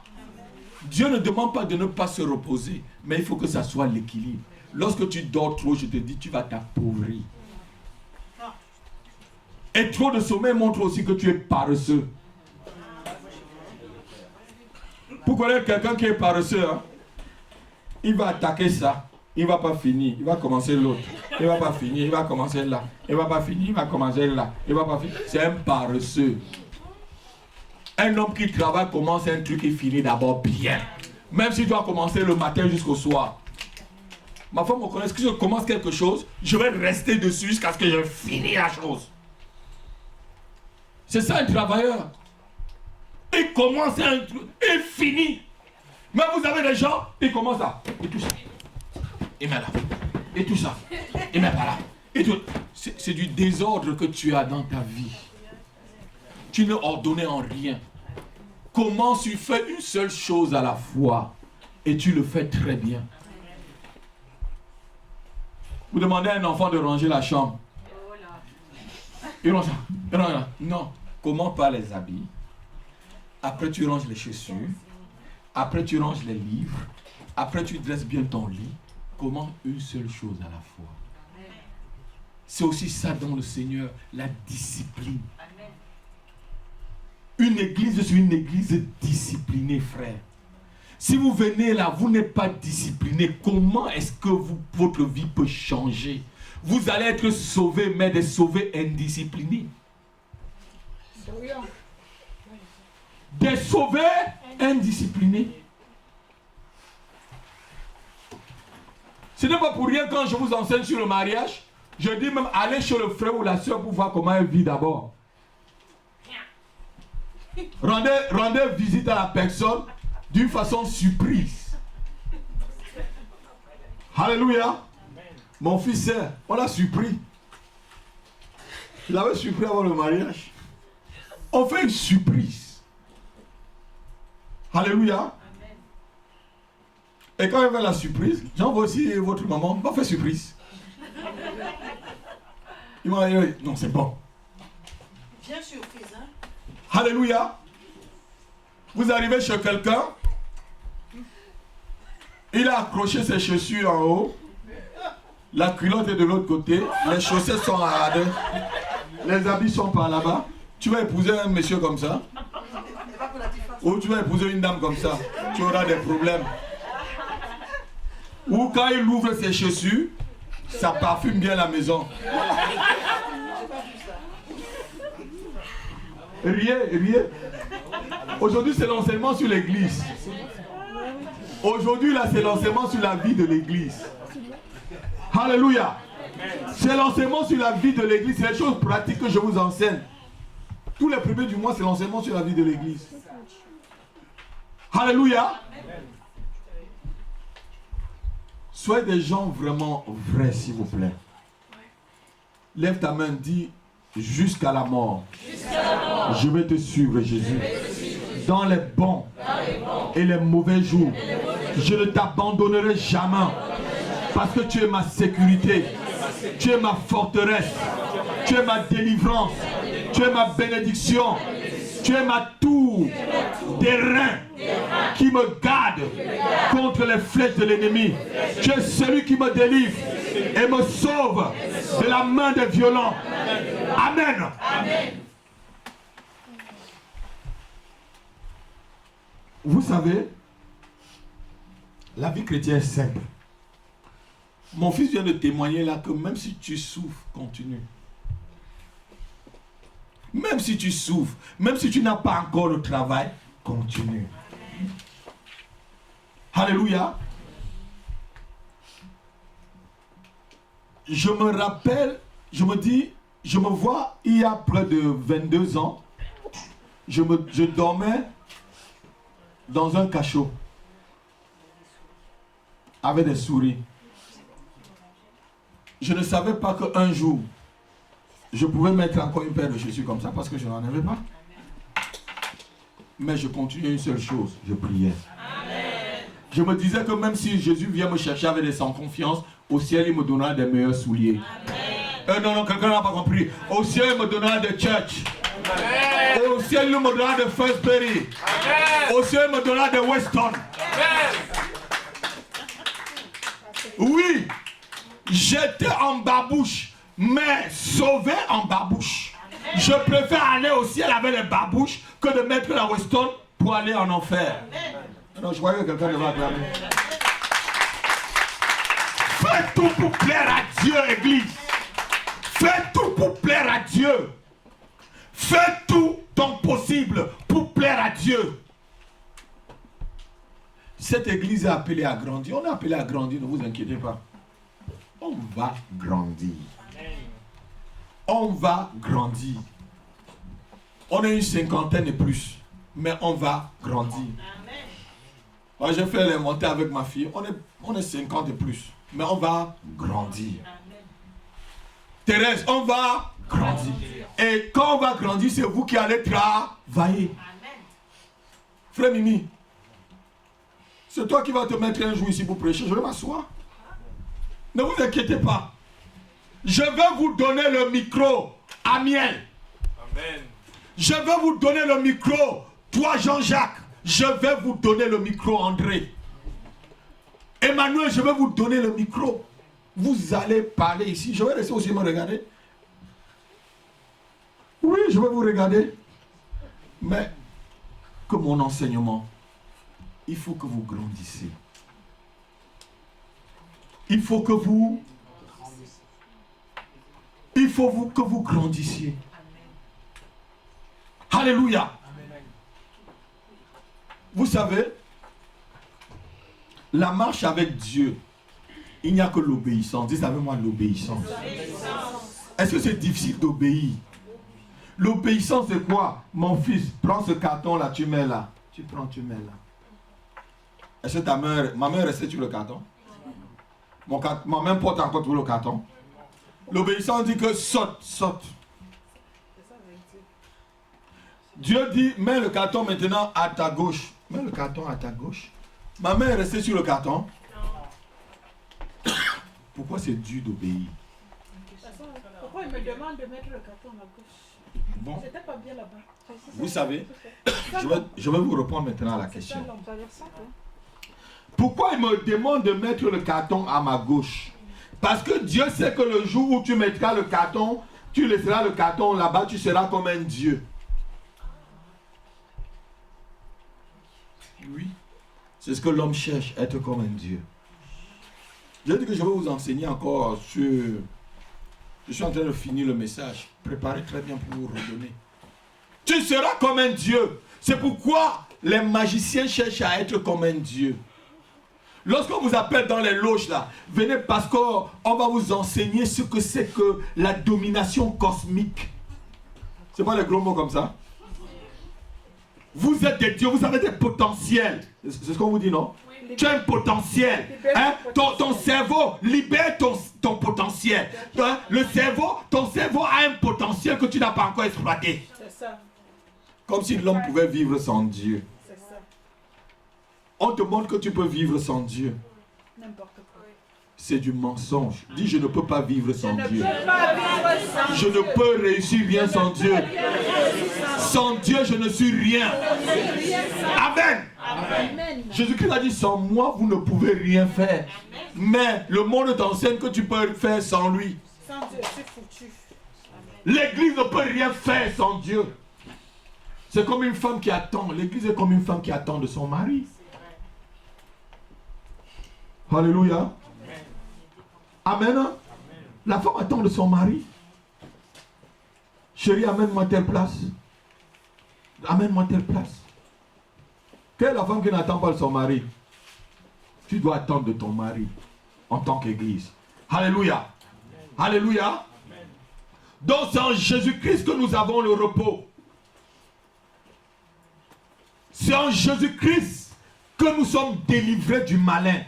Dieu ne demande pas de ne pas se reposer, mais il faut que ça soit l'équilibre. Lorsque tu dors trop, je te dis, tu vas t'appauvrir. Et trop de sommeil montre aussi que tu es paresseux. Pour connaître quelqu'un qui est paresseux, hein, il va attaquer ça. Il ne va pas finir. Il va commencer l'autre. Il ne va pas finir. Il va commencer là. Il ne va pas finir. Il va commencer là. Il va pas finir. C'est un paresseux. Un homme qui travaille commence un truc et finit d'abord bien. Même s'il doit commencer le matin jusqu'au soir. Ma femme me connaît. Si je commence quelque chose, je vais rester dessus jusqu'à ce que je finisse la chose. C'est ça un travailleur. Il commence un truc et finit. Mais vous avez des gens, ils commencent là. Et tout ça. Et met là. Et tout ça. Et met pas là. Et tout. C'est du désordre que tu as dans ta vie. Tu n'es ordonné en rien. Comment tu fais une seule chose à la fois et tu le fais très bien. Vous demandez à un enfant de ranger la chambre. Il range ça. Non. Comment pas les habits? Après tu ranges les chaussures. Après tu ranges les livres. Après tu dresses bien ton lit. Comment une seule chose à la fois? C'est aussi ça dans le Seigneur, la discipline. Une église, c'est une église disciplinée, frère. Si vous venez là, vous n'êtes pas discipliné, comment est-ce que votre vie peut changer? Vous allez être sauvés, mais des sauvés indisciplinés. Des sauvés indisciplinés. Ce n'est pas pour rien quand je vous enseigne sur le mariage, je dis même allez chez le frère ou la soeur pour voir comment elle vit d'abord. Rendez visite à la personne d'une façon surprise. Alléluia. Mon fils, on l'a surpris. Il avait surpris avant le mariage. On fait une surprise. Alléluia. Et quand il fait la surprise, j'envoie aussi votre maman, va faire surprise. Il m'a dit, non, c'est bon. Bien surprise, hein? Alléluia. Vous arrivez chez quelqu'un, il a accroché ses chaussures en haut, la culotte est de l'autre côté, les chaussettes sont à deux, les habits sont par là-bas. Tu vas épouser un monsieur comme ça, ou tu vas épouser une dame comme ça, tu auras des problèmes. Ou quand il ouvre ses chaussures, Ça parfume bien la maison. Riez. Aujourd'hui, c'est l'enseignement sur l'église. Aujourd'hui, là, c'est l'enseignement sur la vie de l'église. Alléluia. C'est l'enseignement sur la vie de l'église. C'est les choses pratiques que je vous enseigne. Tous les premiers du mois, c'est l'enseignement sur la vie de l'église. Alléluia. Soyez des gens vraiment vrais, s'il vous plaît. Lève ta main, dis jusqu'à la mort. Je vais te suivre, Jésus. Dans les bons et les mauvais jours, je ne t'abandonnerai jamais. Parce que tu es ma sécurité. Tu es ma forteresse. Tu es ma délivrance. Tu es ma bénédiction. Tu es ma tour d'airain qui me garde contre les flèches de l'ennemi. Tu es celui qui me délivre et me sauve de la main des violents. Amen. Vous savez, la vie chrétienne est simple. Mon fils vient de témoigner là que même si tu souffres, continue. Même si tu souffres, même si tu n'as pas encore le travail, continue. Alléluia. Je me rappelle, je me dis, je me vois il y a près de 22 ans, je dormais dans un cachot avec des souris. Je ne savais pas qu'un jour, je pouvais mettre encore une paire de chaussures comme ça parce que je n'en avais pas. Mais je continuais une seule chose, je priais. Amen. Je me disais que même si Jésus vient me chercher avec des sans confiance, au ciel il me donnera des meilleurs souliers. Non, quelqu'un n'a pas compris. Au ciel il me donnera des church. Amen. Au ciel il me donnera des Firstberry. Au ciel il me donnera des Weston. Amen. Oui, j'étais en babouche, mais sauvé en babouche. Je préfère aller au ciel avec les babouches que de mettre la Weston pour aller en enfer. Non, je croyais que quelqu'un devait acclamer. Faites tout pour plaire à Dieu, Église. Faites tout pour plaire à Dieu. Faites tout ton possible pour plaire à Dieu. Cette église est appelée à grandir. On est appelé à grandir, ne vous inquiétez pas. On va grandir. On va grandir. On est une cinquantaine et plus, mais on va grandir. Moi, j'ai fait les montées avec ma fille. On est 50 et plus, mais on va grandir. Thérèse, on va grandir. Et quand on va grandir, c'est vous qui allez travailler. Frère Mimi, c'est toi qui vas te mettre un jour ici pour prêcher. Je vais m'asseoir. Ne vous inquiétez pas. Je vais vous donner le micro à Miel. Amen. Je vais vous donner le micro, toi Jean-Jacques. Je vais vous donner le micro, André. Emmanuel, je vais vous donner le micro. Vous allez parler ici. Je vais rester aussi me regarder. Oui, je vais vous regarder. Mais que mon enseignement, il faut que vous grandissiez. Il faut que vous grandissiez. Alléluia. Vous savez, la marche avec Dieu, il n'y a que l'obéissance. Dites avec moi l'obéissance. Est-ce que c'est difficile d'obéir? L'obéissance c'est quoi? Mon fils, prends ce carton là, tu mets là. Tu prends, tu mets là. Est-ce que ma main est restée sur le carton? Ma main porte encore sur le carton. L'obéissance dit que saute, saute. Dieu dit, mets le carton maintenant à ta gauche. Mets le carton à ta gauche. Ma main est restée sur le carton. Pourquoi c'est dur d'obéir? Pourquoi il me demande de mettre le carton à ma gauche? Bon. C'était pas bien là-bas. Vous savez, je vais vous répondre maintenant à la question. Pourquoi il me demande de mettre le carton à ma gauche? Parce que Dieu sait que le jour où tu mettras le carton, tu laisseras le carton là-bas, tu seras comme un Dieu. Oui. C'est ce que l'homme cherche, être comme un Dieu. J'ai dit que je vais vous enseigner encore sur... Je suis en train de finir le message. Préparez très bien pour vous redonner. Tu seras comme un Dieu. C'est pourquoi les magiciens cherchent à être comme un Dieu. Lorsqu'on vous appelle dans les loges là, venez parce qu'on va vous enseigner ce que c'est que la domination cosmique. C'est pas les gros mots comme ça. Vous êtes des dieux, vous avez des potentiels. C'est ce qu'on vous dit, non? Oui. Tu as un potentiel. Hein? Ton cerveau, libère ton potentiel. Hein? Ton cerveau a un potentiel que tu n'as pas encore exploité. C'est ça. Comme si l'homme pouvait vivre sans Dieu. C'est ça. On te montre que tu peux vivre sans Dieu. N'importe quoi. C'est du mensonge. Dis, je ne peux pas vivre sans Dieu. Je Je ne peux réussir rien sans Dieu. Sans Dieu, je ne suis rien. Amen. Amen. Jésus-Christ a dit, sans moi, vous ne pouvez rien faire. Mais le monde t'enseigne que tu peux faire sans lui. Sans Dieu, c'est foutu. L'église ne peut rien faire sans Dieu. C'est comme une femme qui attend. L'église est comme une femme qui attend de son mari. Alléluia. Amen. La femme attend de son mari. Chérie, amène-moi telle place. Amène-moi telle place. Quelle est la femme qui n'attend pas de son mari? Tu dois attendre de ton mari en tant qu'église. Alléluia. Alléluia. Donc c'est en Jésus-Christ que nous avons le repos. C'est en Jésus-Christ que nous sommes délivrés du malin.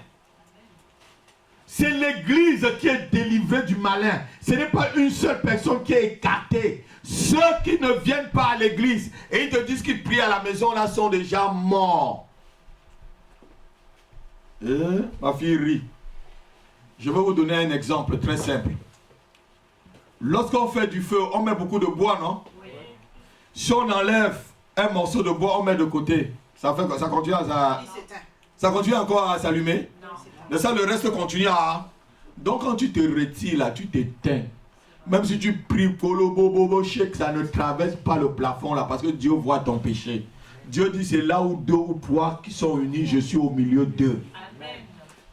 C'est l'église qui est délivrée du malin. Ce n'est pas une seule personne qui est écartée. Ceux qui ne viennent pas à l'église et ils te disent qu'ils prient à la maison là sont déjà morts. Ma fille rit. Je vais vous donner un exemple très simple. Lorsqu'on fait du feu, on met beaucoup de bois, non? Oui. Si on enlève un morceau de bois, on met de côté. Ça continue encore à s'allumer? Mais ça, le reste continue à... Donc quand tu te retires là, tu t'éteins. Même si tu pries, ça ne traverse pas le plafond là, parce que Dieu voit ton péché. Dieu dit, c'est là où deux ou trois qui sont unis, je suis au milieu d'eux.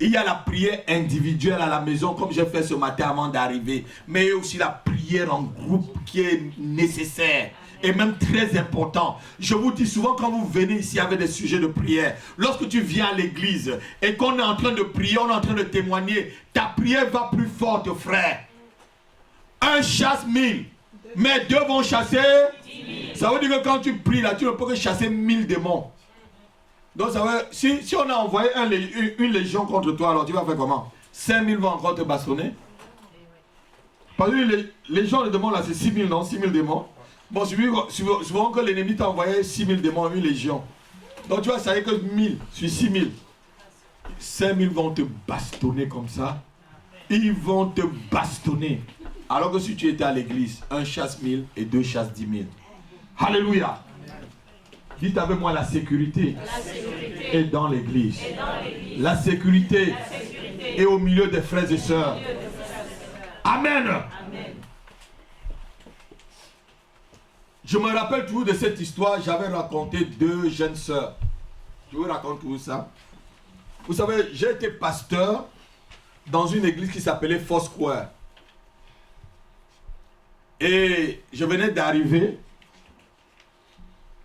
Il y a la prière individuelle à la maison, comme j'ai fait ce matin avant d'arriver. Mais il y a aussi la prière en groupe qui est nécessaire. Et même très important. Je vous dis souvent quand vous venez ici avec des sujets de prière, lorsque tu viens à l'église et qu'on est en train de prier, on est en train de témoigner, ta prière va plus forte, frère. Un chasse 1000, mais deux vont chasser 10 000. Ça veut dire que quand tu pries là, tu ne peux que chasser 1000 démons. Donc ça veut, si on a envoyé une légion contre toi, alors tu vas faire comment? 5000 vont encore te bastonner. Parce que les gens, les démons là, c'est 6000, non? 6000 démons. Bon, souvent que l'ennemi t'a envoyé 6000 démons, une légion. Donc tu vois, ça y est que 1000 sur 6000. 5000 vont te bastonner comme ça. Ils vont te bastonner. Alors que si tu étais à l'église, un chasse 1000 et deux chasse 10 000. Alléluia. Dites avec moi, la sécurité est dans l'église. La sécurité est au milieu des frères et sœurs. Amen. Je me rappelle toujours de cette histoire. J'avais raconté deux jeunes sœurs. Je vous raconte tout ça. Vous savez, j'ai été pasteur dans une église qui s'appelait Foursquare. Et je venais d'arriver.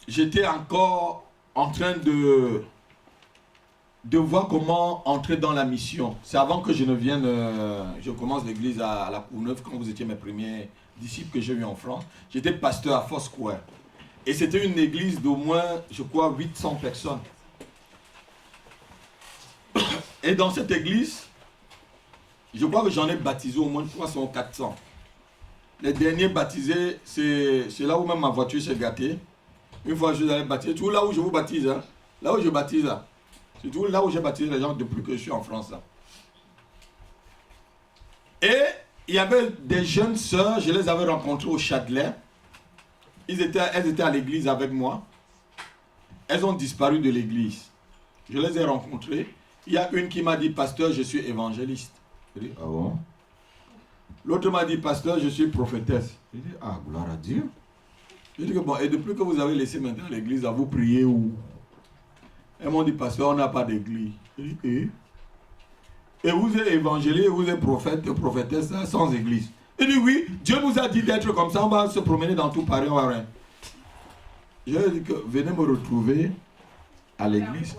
J'étais encore en train de voir comment entrer dans la mission. C'est avant que je ne vienne, je commence l'église à la Courneuve, quand vous étiez mes premiers disciples que j'ai eu en France. J'étais pasteur à Foursquare. Et c'était une église d'au moins, je crois, 800 personnes. Et dans cette église, je crois que j'en ai baptisé au moins 300 ou 400. Les derniers baptisés, c'est là où même ma voiture s'est gâtée. Une fois je suis allé baptiser, tout là où je vous baptise, hein, là où je baptise, hein, c'est tout là où j'ai baptisé les gens depuis que je suis en France. Hein. Et il y avait des jeunes sœurs, je les avais rencontrées au Châtelet. Elles étaient à l'église avec moi. Elles ont disparu de l'église. Je les ai rencontrées. Il y a une qui m'a dit, pasteur, je suis évangéliste. J'ai dit, ah bon? L'autre m'a dit, pasteur, je suis prophétesse. J'ai dit, ah, gloire à Dieu. J'ai dit que bon, et depuis que vous avez laissé maintenant l'église, à vous prier où? Elles m'ont dit, pasteur, on n'a pas d'église. J'ai dit, et vous êtes évangéliste, vous êtes prophète, prophétesse sans église. Il dit oui, Dieu nous a dit d'être comme ça, on va se promener dans tout Paris, on va rien. Je lui ai dit que venez me retrouver à l'église.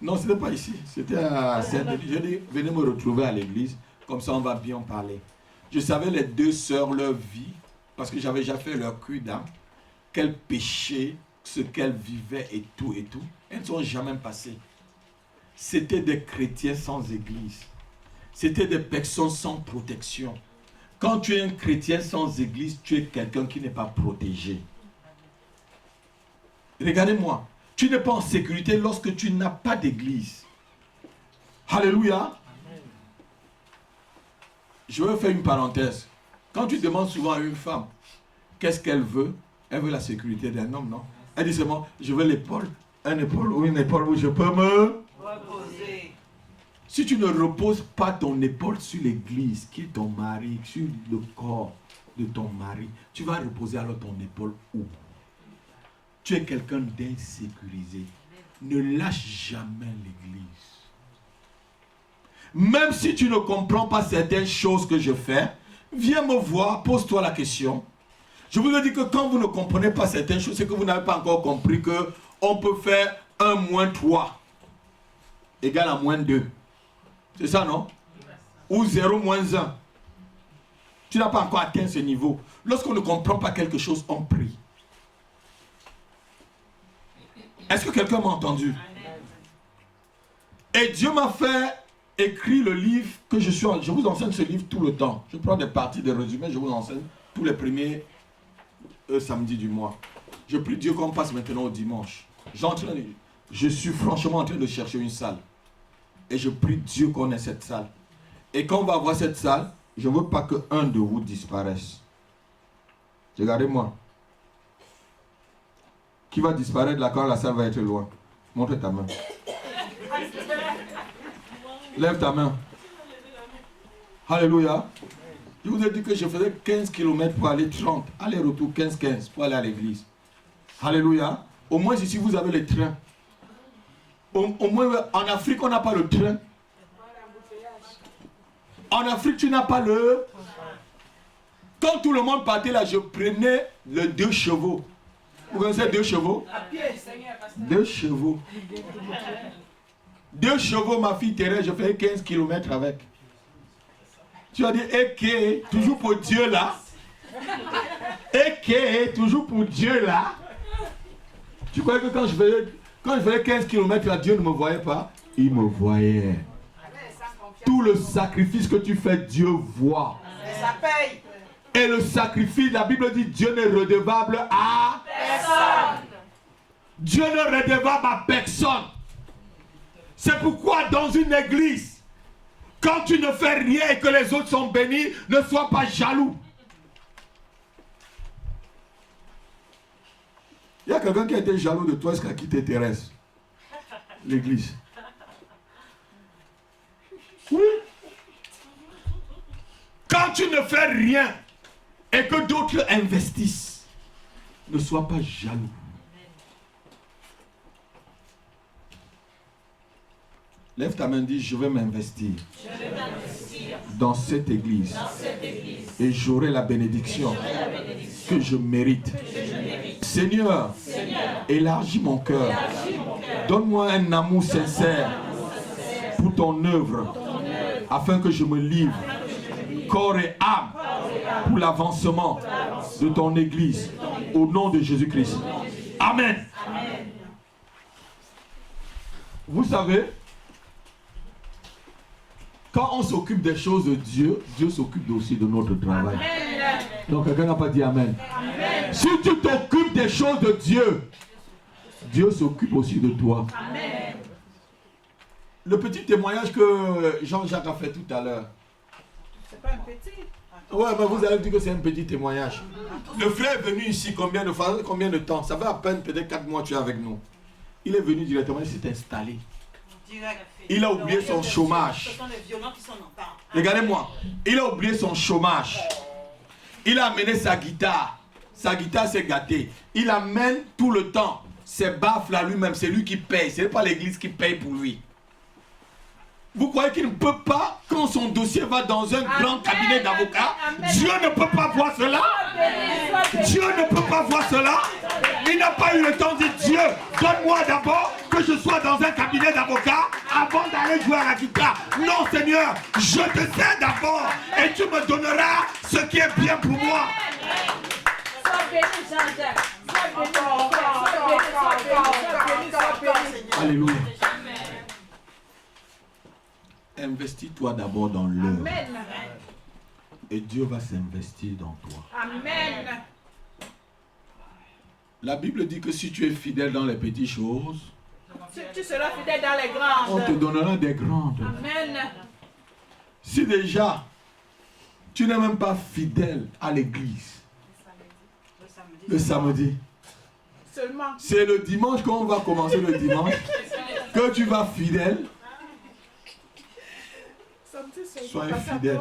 Non, ce n'était pas ici, c'était à Saint-Denis. Je lui ai dit venez me retrouver à l'église, comme ça on va bien parler. Je savais les deux sœurs, leur vie, parce que j'avais déjà fait leur cul d'âme, quel péché, ce qu'elles vivaient et tout. Elles ne sont jamais passées. C'était des chrétiens sans église. C'était des personnes sans protection. Quand tu es un chrétien sans église, tu es quelqu'un qui n'est pas protégé. Regardez-moi, tu n'es pas en sécurité lorsque tu n'as pas d'église. Alléluia. Je vais faire une parenthèse. Quand tu demandes souvent à une femme, qu'est-ce qu'elle veut? Elle veut la sécurité d'un homme, non? Elle dit seulement, je veux l'épaule, une épaule où je peux me reposer. Si tu ne reposes pas ton épaule sur l'église, qui est ton mari, sur le corps de ton mari, tu vas reposer alors ton épaule où? Tu es quelqu'un d'insécurisé. Ne lâche jamais l'église. Même si tu ne comprends pas certaines choses que je fais, viens me voir, pose-toi la question. Je vous ai dit que quand vous ne comprenez pas certaines choses, c'est que vous n'avez pas encore compris qu'on peut faire 1 moins 3 égale à moins 2. C'est ça, non? Ou 0 moins 1. Tu n'as pas encore atteint ce niveau. Lorsqu'on ne comprend pas quelque chose, on prie. Est-ce que quelqu'un m'a entendu? Et Dieu m'a fait écrire le livre que je suis en... Je vous enseigne ce livre tout le temps. Je prends des parties, des résumés, je vous enseigne tous les premiers samedis du mois. Je prie Dieu qu'on passe maintenant au dimanche. Je suis franchement en train de chercher une salle. Et je prie Dieu qu'on ait cette salle. Et quand on va avoir cette salle, je ne veux pas qu'un de vous disparaisse. Regardez-moi. Qui va disparaître là quand la salle va être loin? Montre ta main. Lève ta main. Alléluia. Je vous ai dit que je faisais 15 km pour aller 30. Aller-retour 15-15 pour aller à l'église. Alléluia. Au moins ici vous avez le train. Au moins en Afrique on n'a pas le train. En Afrique tu n'as pas le... Quand tout le monde partait là, je prenais le 2 chevaux. Vous connaissez 2 chevaux? 2 chevaux. 2 chevaux, ma fille Thérèse, je fais 15 km avec. Tu as dit, ok, toujours pour Dieu là. Ok, toujours pour Dieu là. Tu crois que quand je faisais 15 km là, Dieu ne me voyait pas? Il me voyait. Tout le sacrifice que tu fais, Dieu voit. Ça paye. Et le sacrifice, la Bible dit, Dieu n'est redevable à personne. Dieu n'est redevable à personne. C'est pourquoi dans une église, quand tu ne fais rien et que les autres sont bénis, ne sois pas jaloux. Il y a quelqu'un qui a été jaloux de toi, est-ce qu'il a quitté Thérèse? L'église. Oui. Quand tu ne fais rien et que d'autres investissent, ne sois pas jaloux. Lève ta main et dis, je vais m'investir dans cette église et j'aurai la bénédiction que je mérite. Seigneur, élargis mon cœur. Donne-moi un amour sincère pour ton œuvre afin que je me livre corps et âme pour l'avancement de ton église au nom de Jésus-Christ. Amen. Vous savez, quand on s'occupe des choses de Dieu, Dieu s'occupe aussi de notre travail. Amen. Donc quelqu'un n'a pas dit Amen. Amen. Si tu t'occupes des choses de Dieu, Dieu s'occupe aussi de toi. Amen. Le petit témoignage que Jean-Jacques a fait tout à l'heure. C'est pas un petit. Ouais, mais vous allez dire que c'est un petit témoignage. Le frère est venu ici combien de temps? Ça fait à peine peut-être 4 mois que tu es avec nous. Il est venu directement, il s'est installé. Il a oublié son chômage. Regardez-moi. Il a oublié son chômage. Il a amené sa guitare. Sa guitare s'est gâtée. Il amène tout le temps ses baffes là lui-même. C'est lui qui paye. Ce n'est pas l'église qui paye pour lui. Vous croyez qu'il ne peut pas, quand son dossier va dans un grand cabinet d'avocats, Dieu ne peut pas voir cela? Dieu ne peut pas voir cela. Il n'a pas eu le temps de dire, Dieu, donne-moi d'abord que je sois dans un cabinet d'avocats avant d'aller jouer à la guitare. Non, Seigneur, je te sais d'abord et tu me donneras ce qui est bien pour moi. Alléluia. Investis-toi d'abord dans l'œuvre. Et Dieu va s'investir dans toi. Amen. La Bible dit que si tu es fidèle dans les petites choses, Tu seras fidèle dans les grandes. on te donnera des grandes. Amen. Si déjà tu n'es même pas fidèle à l'église, le samedi, Seulement. c'est le dimanche quand on va commencer le dimanche que tu vas fidèle. Soyez fidèles.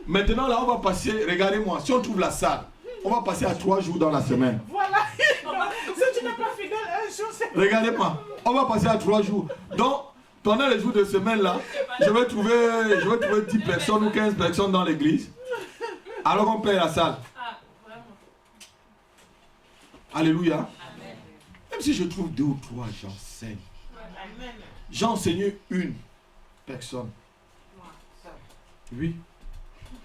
Maintenant là on va passer, regardez-moi, si on trouve la salle, on va passer à 3 jours dans la semaine. Voilà. Si tu n'es pas fidèle un jour, c'est... Regardez-moi, on va passer à 3 jours. Donc, pendant les jours de semaine là, je vais trouver 10 personnes ou 15 personnes dans l'église. Alors on paye la salle. Alléluia. Même si je trouve 2 ou 3, j'enseigne. J'ai enseigné une personne. Oui.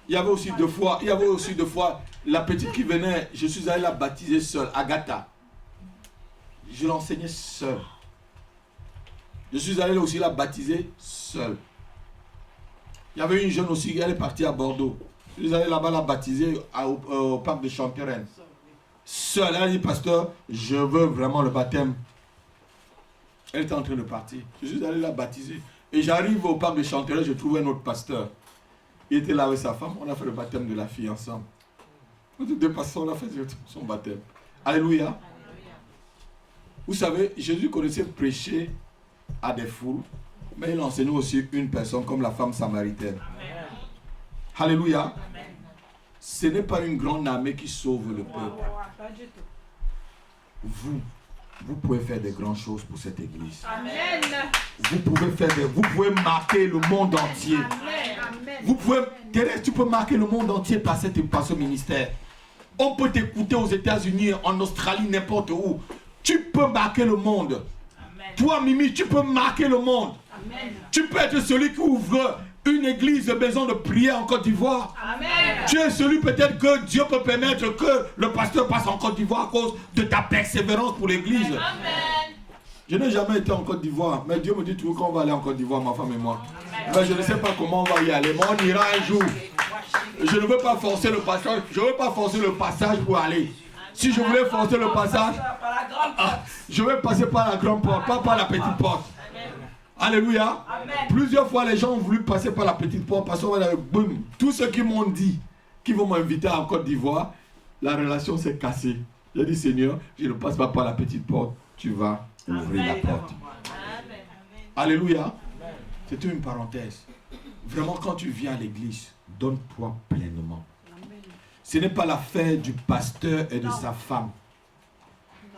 Il y avait aussi 2 fois, la petite qui venait, je suis allé la baptiser seule, Agatha. Je l'enseignais seul. Je suis allé aussi la baptiser seul. Il y avait une jeune aussi, elle est partie à Bordeaux. Je suis allé là-bas la baptiser au parc de Chanterelle. Seule, elle a dit, pasteur, je veux vraiment le baptême. Elle était en train de partir. Je suis allé la baptiser. Et j'arrive au parc de Chanterelle, je trouve un autre pasteur. Il était là avec sa femme, on a fait le baptême de la fille ensemble. Nous deux pasteurs, on a fait son baptême. Alléluia. Vous savez, Jésus connaissait prêcher à des foules, mais il enseignait aussi une personne comme la femme samaritaine. Amen. Alléluia. Amen. Ce n'est pas une grande armée qui sauve le peuple. Vous pouvez faire des grandes choses pour cette église. Amen. Vous pouvez marquer le monde entier. Amen. Tu peux marquer le monde entier par ce ministère. On peut t'écouter aux États-Unis, en Australie, n'importe où. Tu peux marquer le monde. Amen. Toi, Mimi, tu peux marquer le monde. Amen. Tu peux être celui qui ouvre une église de maison de prière en Côte d'Ivoire. Amen. Tu es celui peut-être que Dieu peut permettre que le pasteur passe en Côte d'Ivoire à cause de ta persévérance pour l'église. Amen. Je n'ai jamais été en Côte d'Ivoire, mais Dieu me dit toujours qu'on va aller en Côte d'Ivoire, ma femme et moi. Amen. Mais je ne sais pas comment on va y aller, mais on ira un jour. Je ne veux pas forcer le passage, je ne veux pas forcer le passage pour aller. Si je voulais forcer le passage, je vais passer par la grande porte, pas par la petite porte. Alléluia. Amen. Plusieurs fois, les gens ont voulu passer par la petite porte, parce que boum, tous ceux qui m'ont dit qu'ils vont m'inviter en Côte d'Ivoire, la relation s'est cassée. J'ai dit, Seigneur, je ne passe pas par la petite porte, tu vas ouvrir la porte. Amen. Alléluia. C'était une parenthèse. Vraiment, quand tu viens à l'église, donne-toi pleinement. Ce n'est pas l'affaire du pasteur et de sa femme.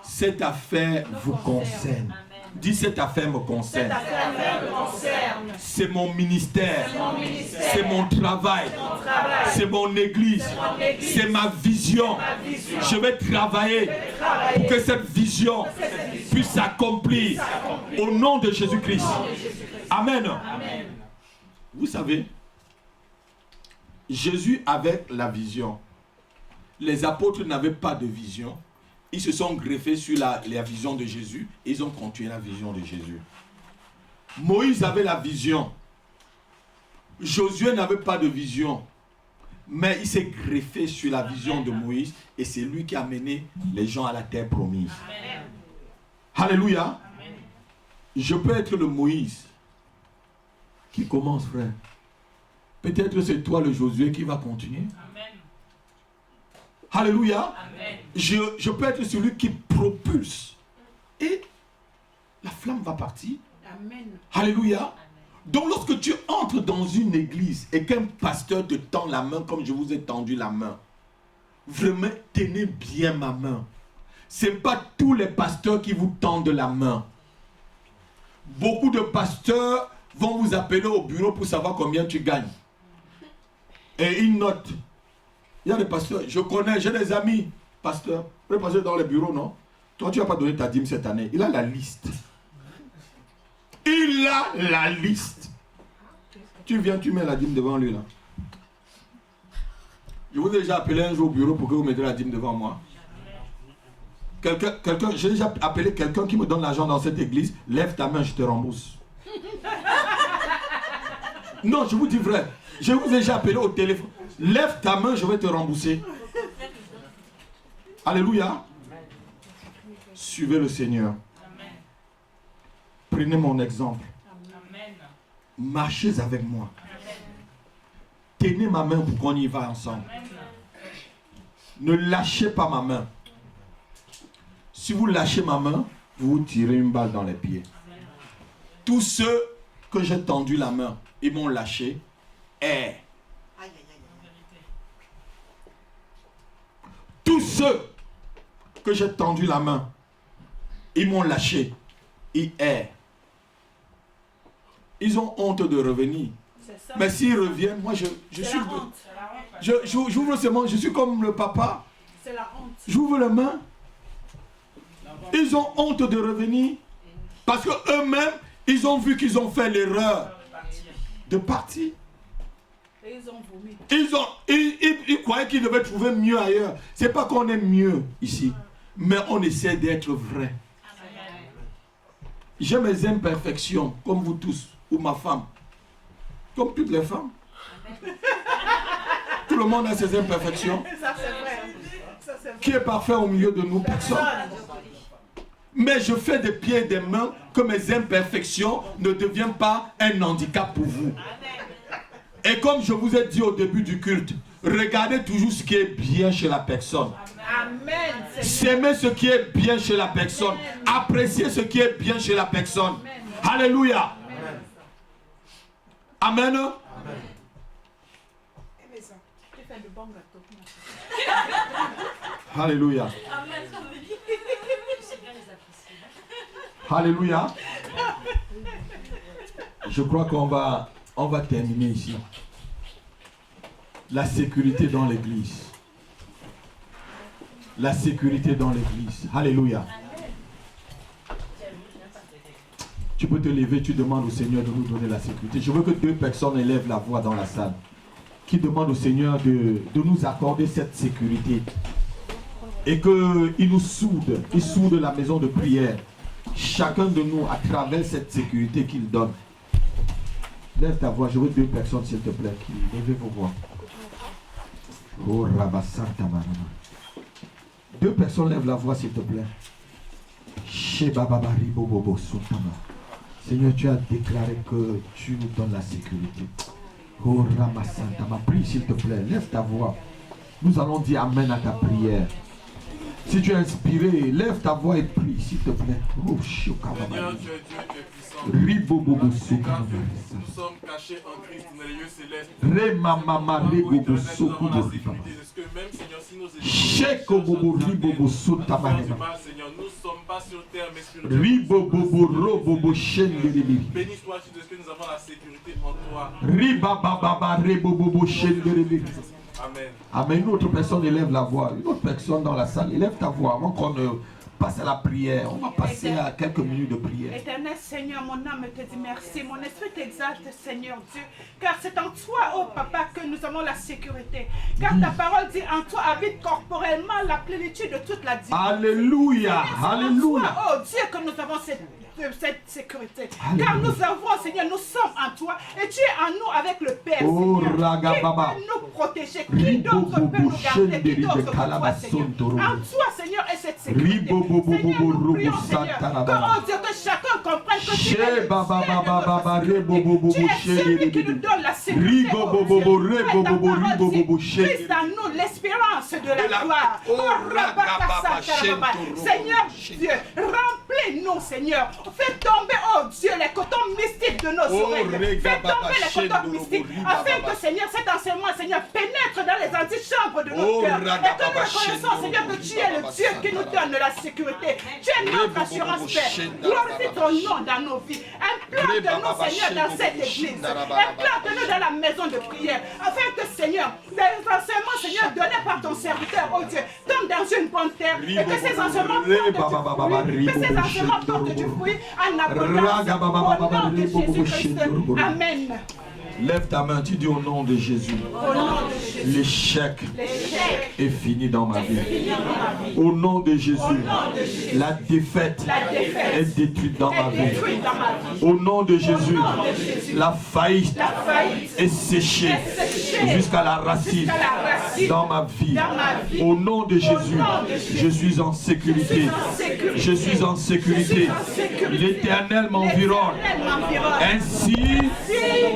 Cette affaire vous concerne. Dis, cette affaire me concerne. C'est mon ministère. C'est mon travail. C'est mon église. C'est ma vision. Je vais travailler pour que cette vision puisse s'accomplir au nom de Jésus-Christ. Amen. Vous savez, Jésus avait la vision. Les apôtres n'avaient pas de vision. Ils se sont greffés sur la vision de Jésus et ils ont continué la vision de Jésus. Moïse avait la vision. Josué n'avait pas de vision. Mais il s'est greffé sur la vision de Moïse et c'est lui qui a mené les gens à la terre promise. Amen. Alléluia. Amen. Je peux être le Moïse qui commence, frère. Peut-être c'est toi le Josué qui va continuer. Amen. Alléluia. Amen. Je peux être celui qui propulse. Et la flamme va partir. Amen. Alléluia. Amen. Donc lorsque tu entres dans une église et qu'un pasteur te tend la main comme je vous ai tendu la main, vraiment tenez bien ma main. Ce n'est pas tous les pasteurs qui vous tendent la main. beaucoup de pasteurs vont vous appeler au bureau pour savoir combien tu gagnes. Et ils notent. Il y a des pasteurs, je connais, j'ai des amis pasteurs. Le pasteur dans les bureaux, non? Toi, tu n'as pas donné ta dîme cette année. Il a la liste. Il a la liste. Tu viens, tu mets la dîme devant lui là. Je vous ai déjà appelé un jour au bureau pour que vous mettiez la dîme devant moi. J'ai déjà appelé quelqu'un qui me donne l'argent dans cette église. Lève ta main, je te rembourse. Non, je vous dis vrai. Je vous ai déjà appelé au téléphone. Lève ta main, je vais te rembourser. Alléluia. Suivez le Seigneur. Prenez mon exemple. Marchez avec moi. Tenez ma main pour qu'on y va ensemble. Ne lâchez pas ma main. Si vous lâchez ma main, vous vous tirez une balle dans les pieds. Tous ceux que j'ai tendu la main, ils m'ont lâché. Tous ceux que j'ai tendu la main, ils m'ont lâché. Ils ont honte de revenir. Mais s'ils reviennent, moi je suis... J'ouvre seulement, je suis comme le papa. C'est la honte. J'ouvre la main. Ils ont honte de revenir. Parce qu'eux-mêmes, ils ont vu qu'ils ont fait l'erreur de partir. Et ils ont vomi. Ils croyaient qu'ils devaient trouver mieux ailleurs. C'est pas qu'on est mieux ici, mais on essaie d'être vrai. J'ai mes imperfections, comme vous tous, ou ma femme, comme toutes les femmes. Tout le monde a ses imperfections. Ça, c'est vrai. Ça, c'est vrai. Qui est parfait au milieu de nous? Personne. Mais je fais des pieds et des mains que mes imperfections ne deviennent pas un handicap pour vous. Et comme je vous ai dit au début du culte, regardez toujours ce qui est bien chez la personne. Amen. S'aimer ce qui est bien chez la personne. Apprécier ce qui est bien chez la personne. Alléluia. Amen. Amen. Tu fais de bons gâteaux. Alléluia. Alléluia. Je crois qu'on va terminer ici. La sécurité dans l'église. La sécurité dans l'église. Alléluia. Tu peux te lever, tu demandes au Seigneur de nous donner la sécurité. Je veux que 2 personnes élèvent la voix dans la salle. Qui demandent au Seigneur de nous accorder cette sécurité. Et qu'il nous soude. Il soude la maison de prière. Chacun de nous à travers cette sécurité qu'il donne. Lève ta voix, je veux 2 personnes s'il te plaît. Levez vos voix. Oh Rabasanta Marama. 2 personnes lèvent la voix s'il te plaît. Shebababari Bobobo Sotama. Seigneur, tu as déclaré que tu nous donnes la sécurité. Oh Ramasanta, prie s'il te plaît, lève ta voix. Nous allons dire Amen à ta prière. Si tu es inspiré, lève ta voix et prie, s'il te plaît. Oh, Seigneur, tu es Dieu, tu es puissant. Nous sommes cachés en Christ dans les lieux célestes. Est-ce que même, Seigneur, si nos ennemis Seigneur, nous ne sommes pas sur terre, mais spirituellement. Bénis-toi, Jésus, est-ce que nous avons la sécurité en toi. Amen. Amen. Une autre personne élève la voix. Une autre personne dans la salle, élève ta voix avant qu'on ne passe à la prière. On va passer à quelques minutes de prière. Éternel Seigneur, mon âme te dit merci. Mon esprit t'exalte, Seigneur Dieu. Car c'est en toi, oh Papa, que nous avons la sécurité. Car ta parole dit en toi habite corporellement la plénitude de toute la divinité. Alléluia. Alléluia. Toi, oh Dieu, que nous avons cette sécurité. Alléluia. Car nous avons, Seigneur, nous sommes en toi. Et tu es en nous avec le Père, oh, Seigneur. Qui peut nous protéger? Qui d'autre peut nous garder? Qui d'autre que toi, Seigneur? En toi, Seigneur, est cette sécurité. Seigneur, nous prions, Seigneur, que, oh Dieu, que chacun comprenne que tu es celui qui nous donne la sécurité. Christ en nous l'espérance de la gloire. Oh, Seigneur Dieu, remplis Remplis-nous, Seigneur. Fais tomber, oh Dieu, les cotons mystiques de nos oreilles. Fais tomber les cotons mystiques. Afin que, Seigneur, cet enseignement, Seigneur, pénètre dans les antichambres de nos cœurs. Et que nous reconnaissons, Seigneur, que tu es le Dieu qui nous donne la sécurité. Tu es notre assurance, Père. Glorifie ton nom dans nos vies. Implante-nous, Seigneur, dans cette église. Implante-nous dans la maison de prière. Afin que, Seigneur, les enseignements, Seigneur, donnés par ton serviteur, oh Dieu, tombent dans une bonne terre. Et que ces enseignements portent du fruit en abondance. Au nom de Jésus-Christ. Amen. Lève ta main, tu dis au nom de Jésus. L'échec est fini dans ma vie. Au nom de Jésus, la défaite est détruite dans ma vie. Au nom de Jésus, la faillite est séchée jusqu'à la racine dans ma vie. Au nom de Jésus, je suis en sécurité. Je suis en sécurité. L'Éternel m'environne. Ainsi,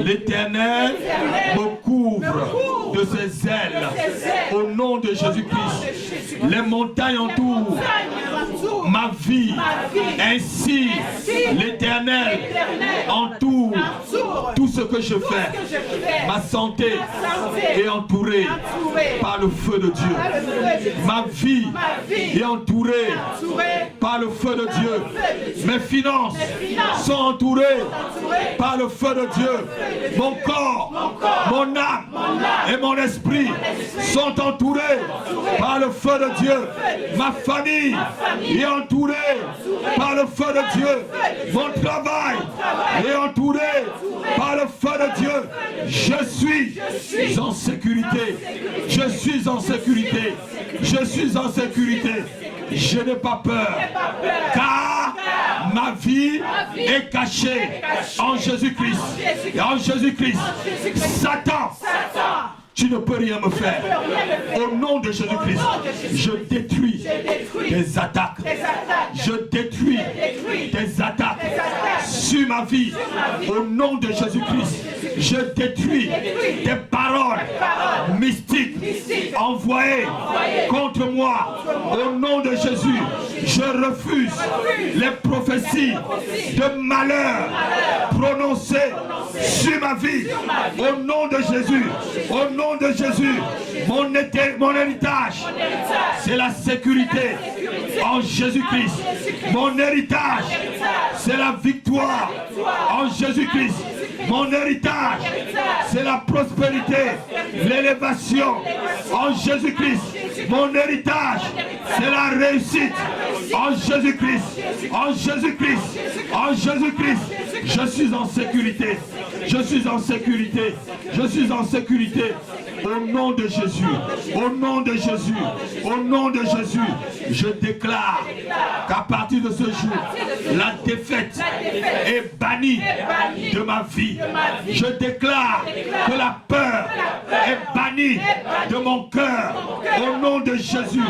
l'Éternel me couvre de ses ailes. Au nom de Jésus-Christ, les montagnes entourent ma vie. Ainsi, l'Éternel entoure tout ce que je fais. Ma santé est entourée par le feu de Dieu. Ma vie est entourée par le feu de Dieu. Mes finances sont entourées par le feu de Dieu. Mon corps, mon âme et mon esprit sont entourés par le feu de Dieu. Ma famille est entourée par le feu de Dieu. Mon travail est entouré par le feu de Dieu. Je suis en sécurité. Je suis en sécurité. Je suis en sécurité. Je n'ai pas peur, car ma vie est cachée en Jésus-Christ. Et en Jésus-Christ, Satan, tu ne peux rien me faire. Au nom de Jésus-Christ, je détruis tes attaques. Je détruis tes attaques sur ma vie. Au nom de Jésus-Christ, je détruis tes paroles mystiques envoyées contre moi. Au nom de Jésus, je refuse les prophéties de malheur prononcées sur ma vie. Au nom de Jésus, au nom de Jésus, mon héritage, c'est la sécurité en Jésus-Christ. Mon héritage, c'est la victoire en Jésus-Christ. Mon héritage, c'est la prospérité, l'élévation en Jésus-Christ. Mon héritage, c'est la réussite en Jésus-Christ. En Jésus-Christ. En Jésus-Christ. Je suis en sécurité. Je suis en sécurité. Je suis en sécurité. Au nom de Jésus. Au nom de Jésus. Au nom de Jésus. Je déclare qu'à partir de ce jour, la défaite est bannie de ma vie. Je déclare que la peur est bannie de mon cœur. Au nom de Jésus,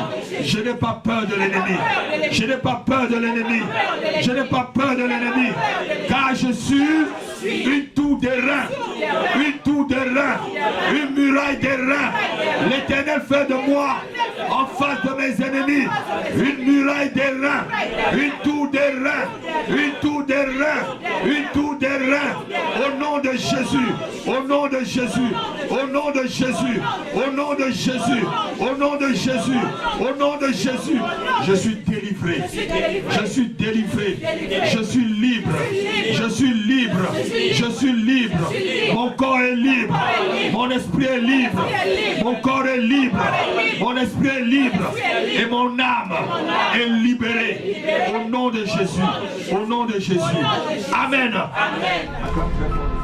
je n'ai pas peur de l'ennemi. Je n'ai pas peur de l'ennemi. Je n'ai pas peur de l'ennemi. Car je suis une tour d'airain. Une tour d'airain. Une muraille d'airain. L'Éternel fait de moi, en face de mes ennemis, une muraille d'airain. Une tour d'airain. Une tour d'airain. Une tour d'airain. Au nom de Jésus. Au nom de Jésus. Au nom de Jésus. Au nom de Jésus. Au nom de Jésus. Au nom de Jésus. Je suis délivré. Je suis délivré. Je suis libre. Je suis libre. Je suis libre. Mon corps est libre. Mon esprit est libre. Mon corps est libre. Mon esprit est libre. Et mon âme est libérée. Au nom de Jésus. Au nom de Jésus. Amen. Amen.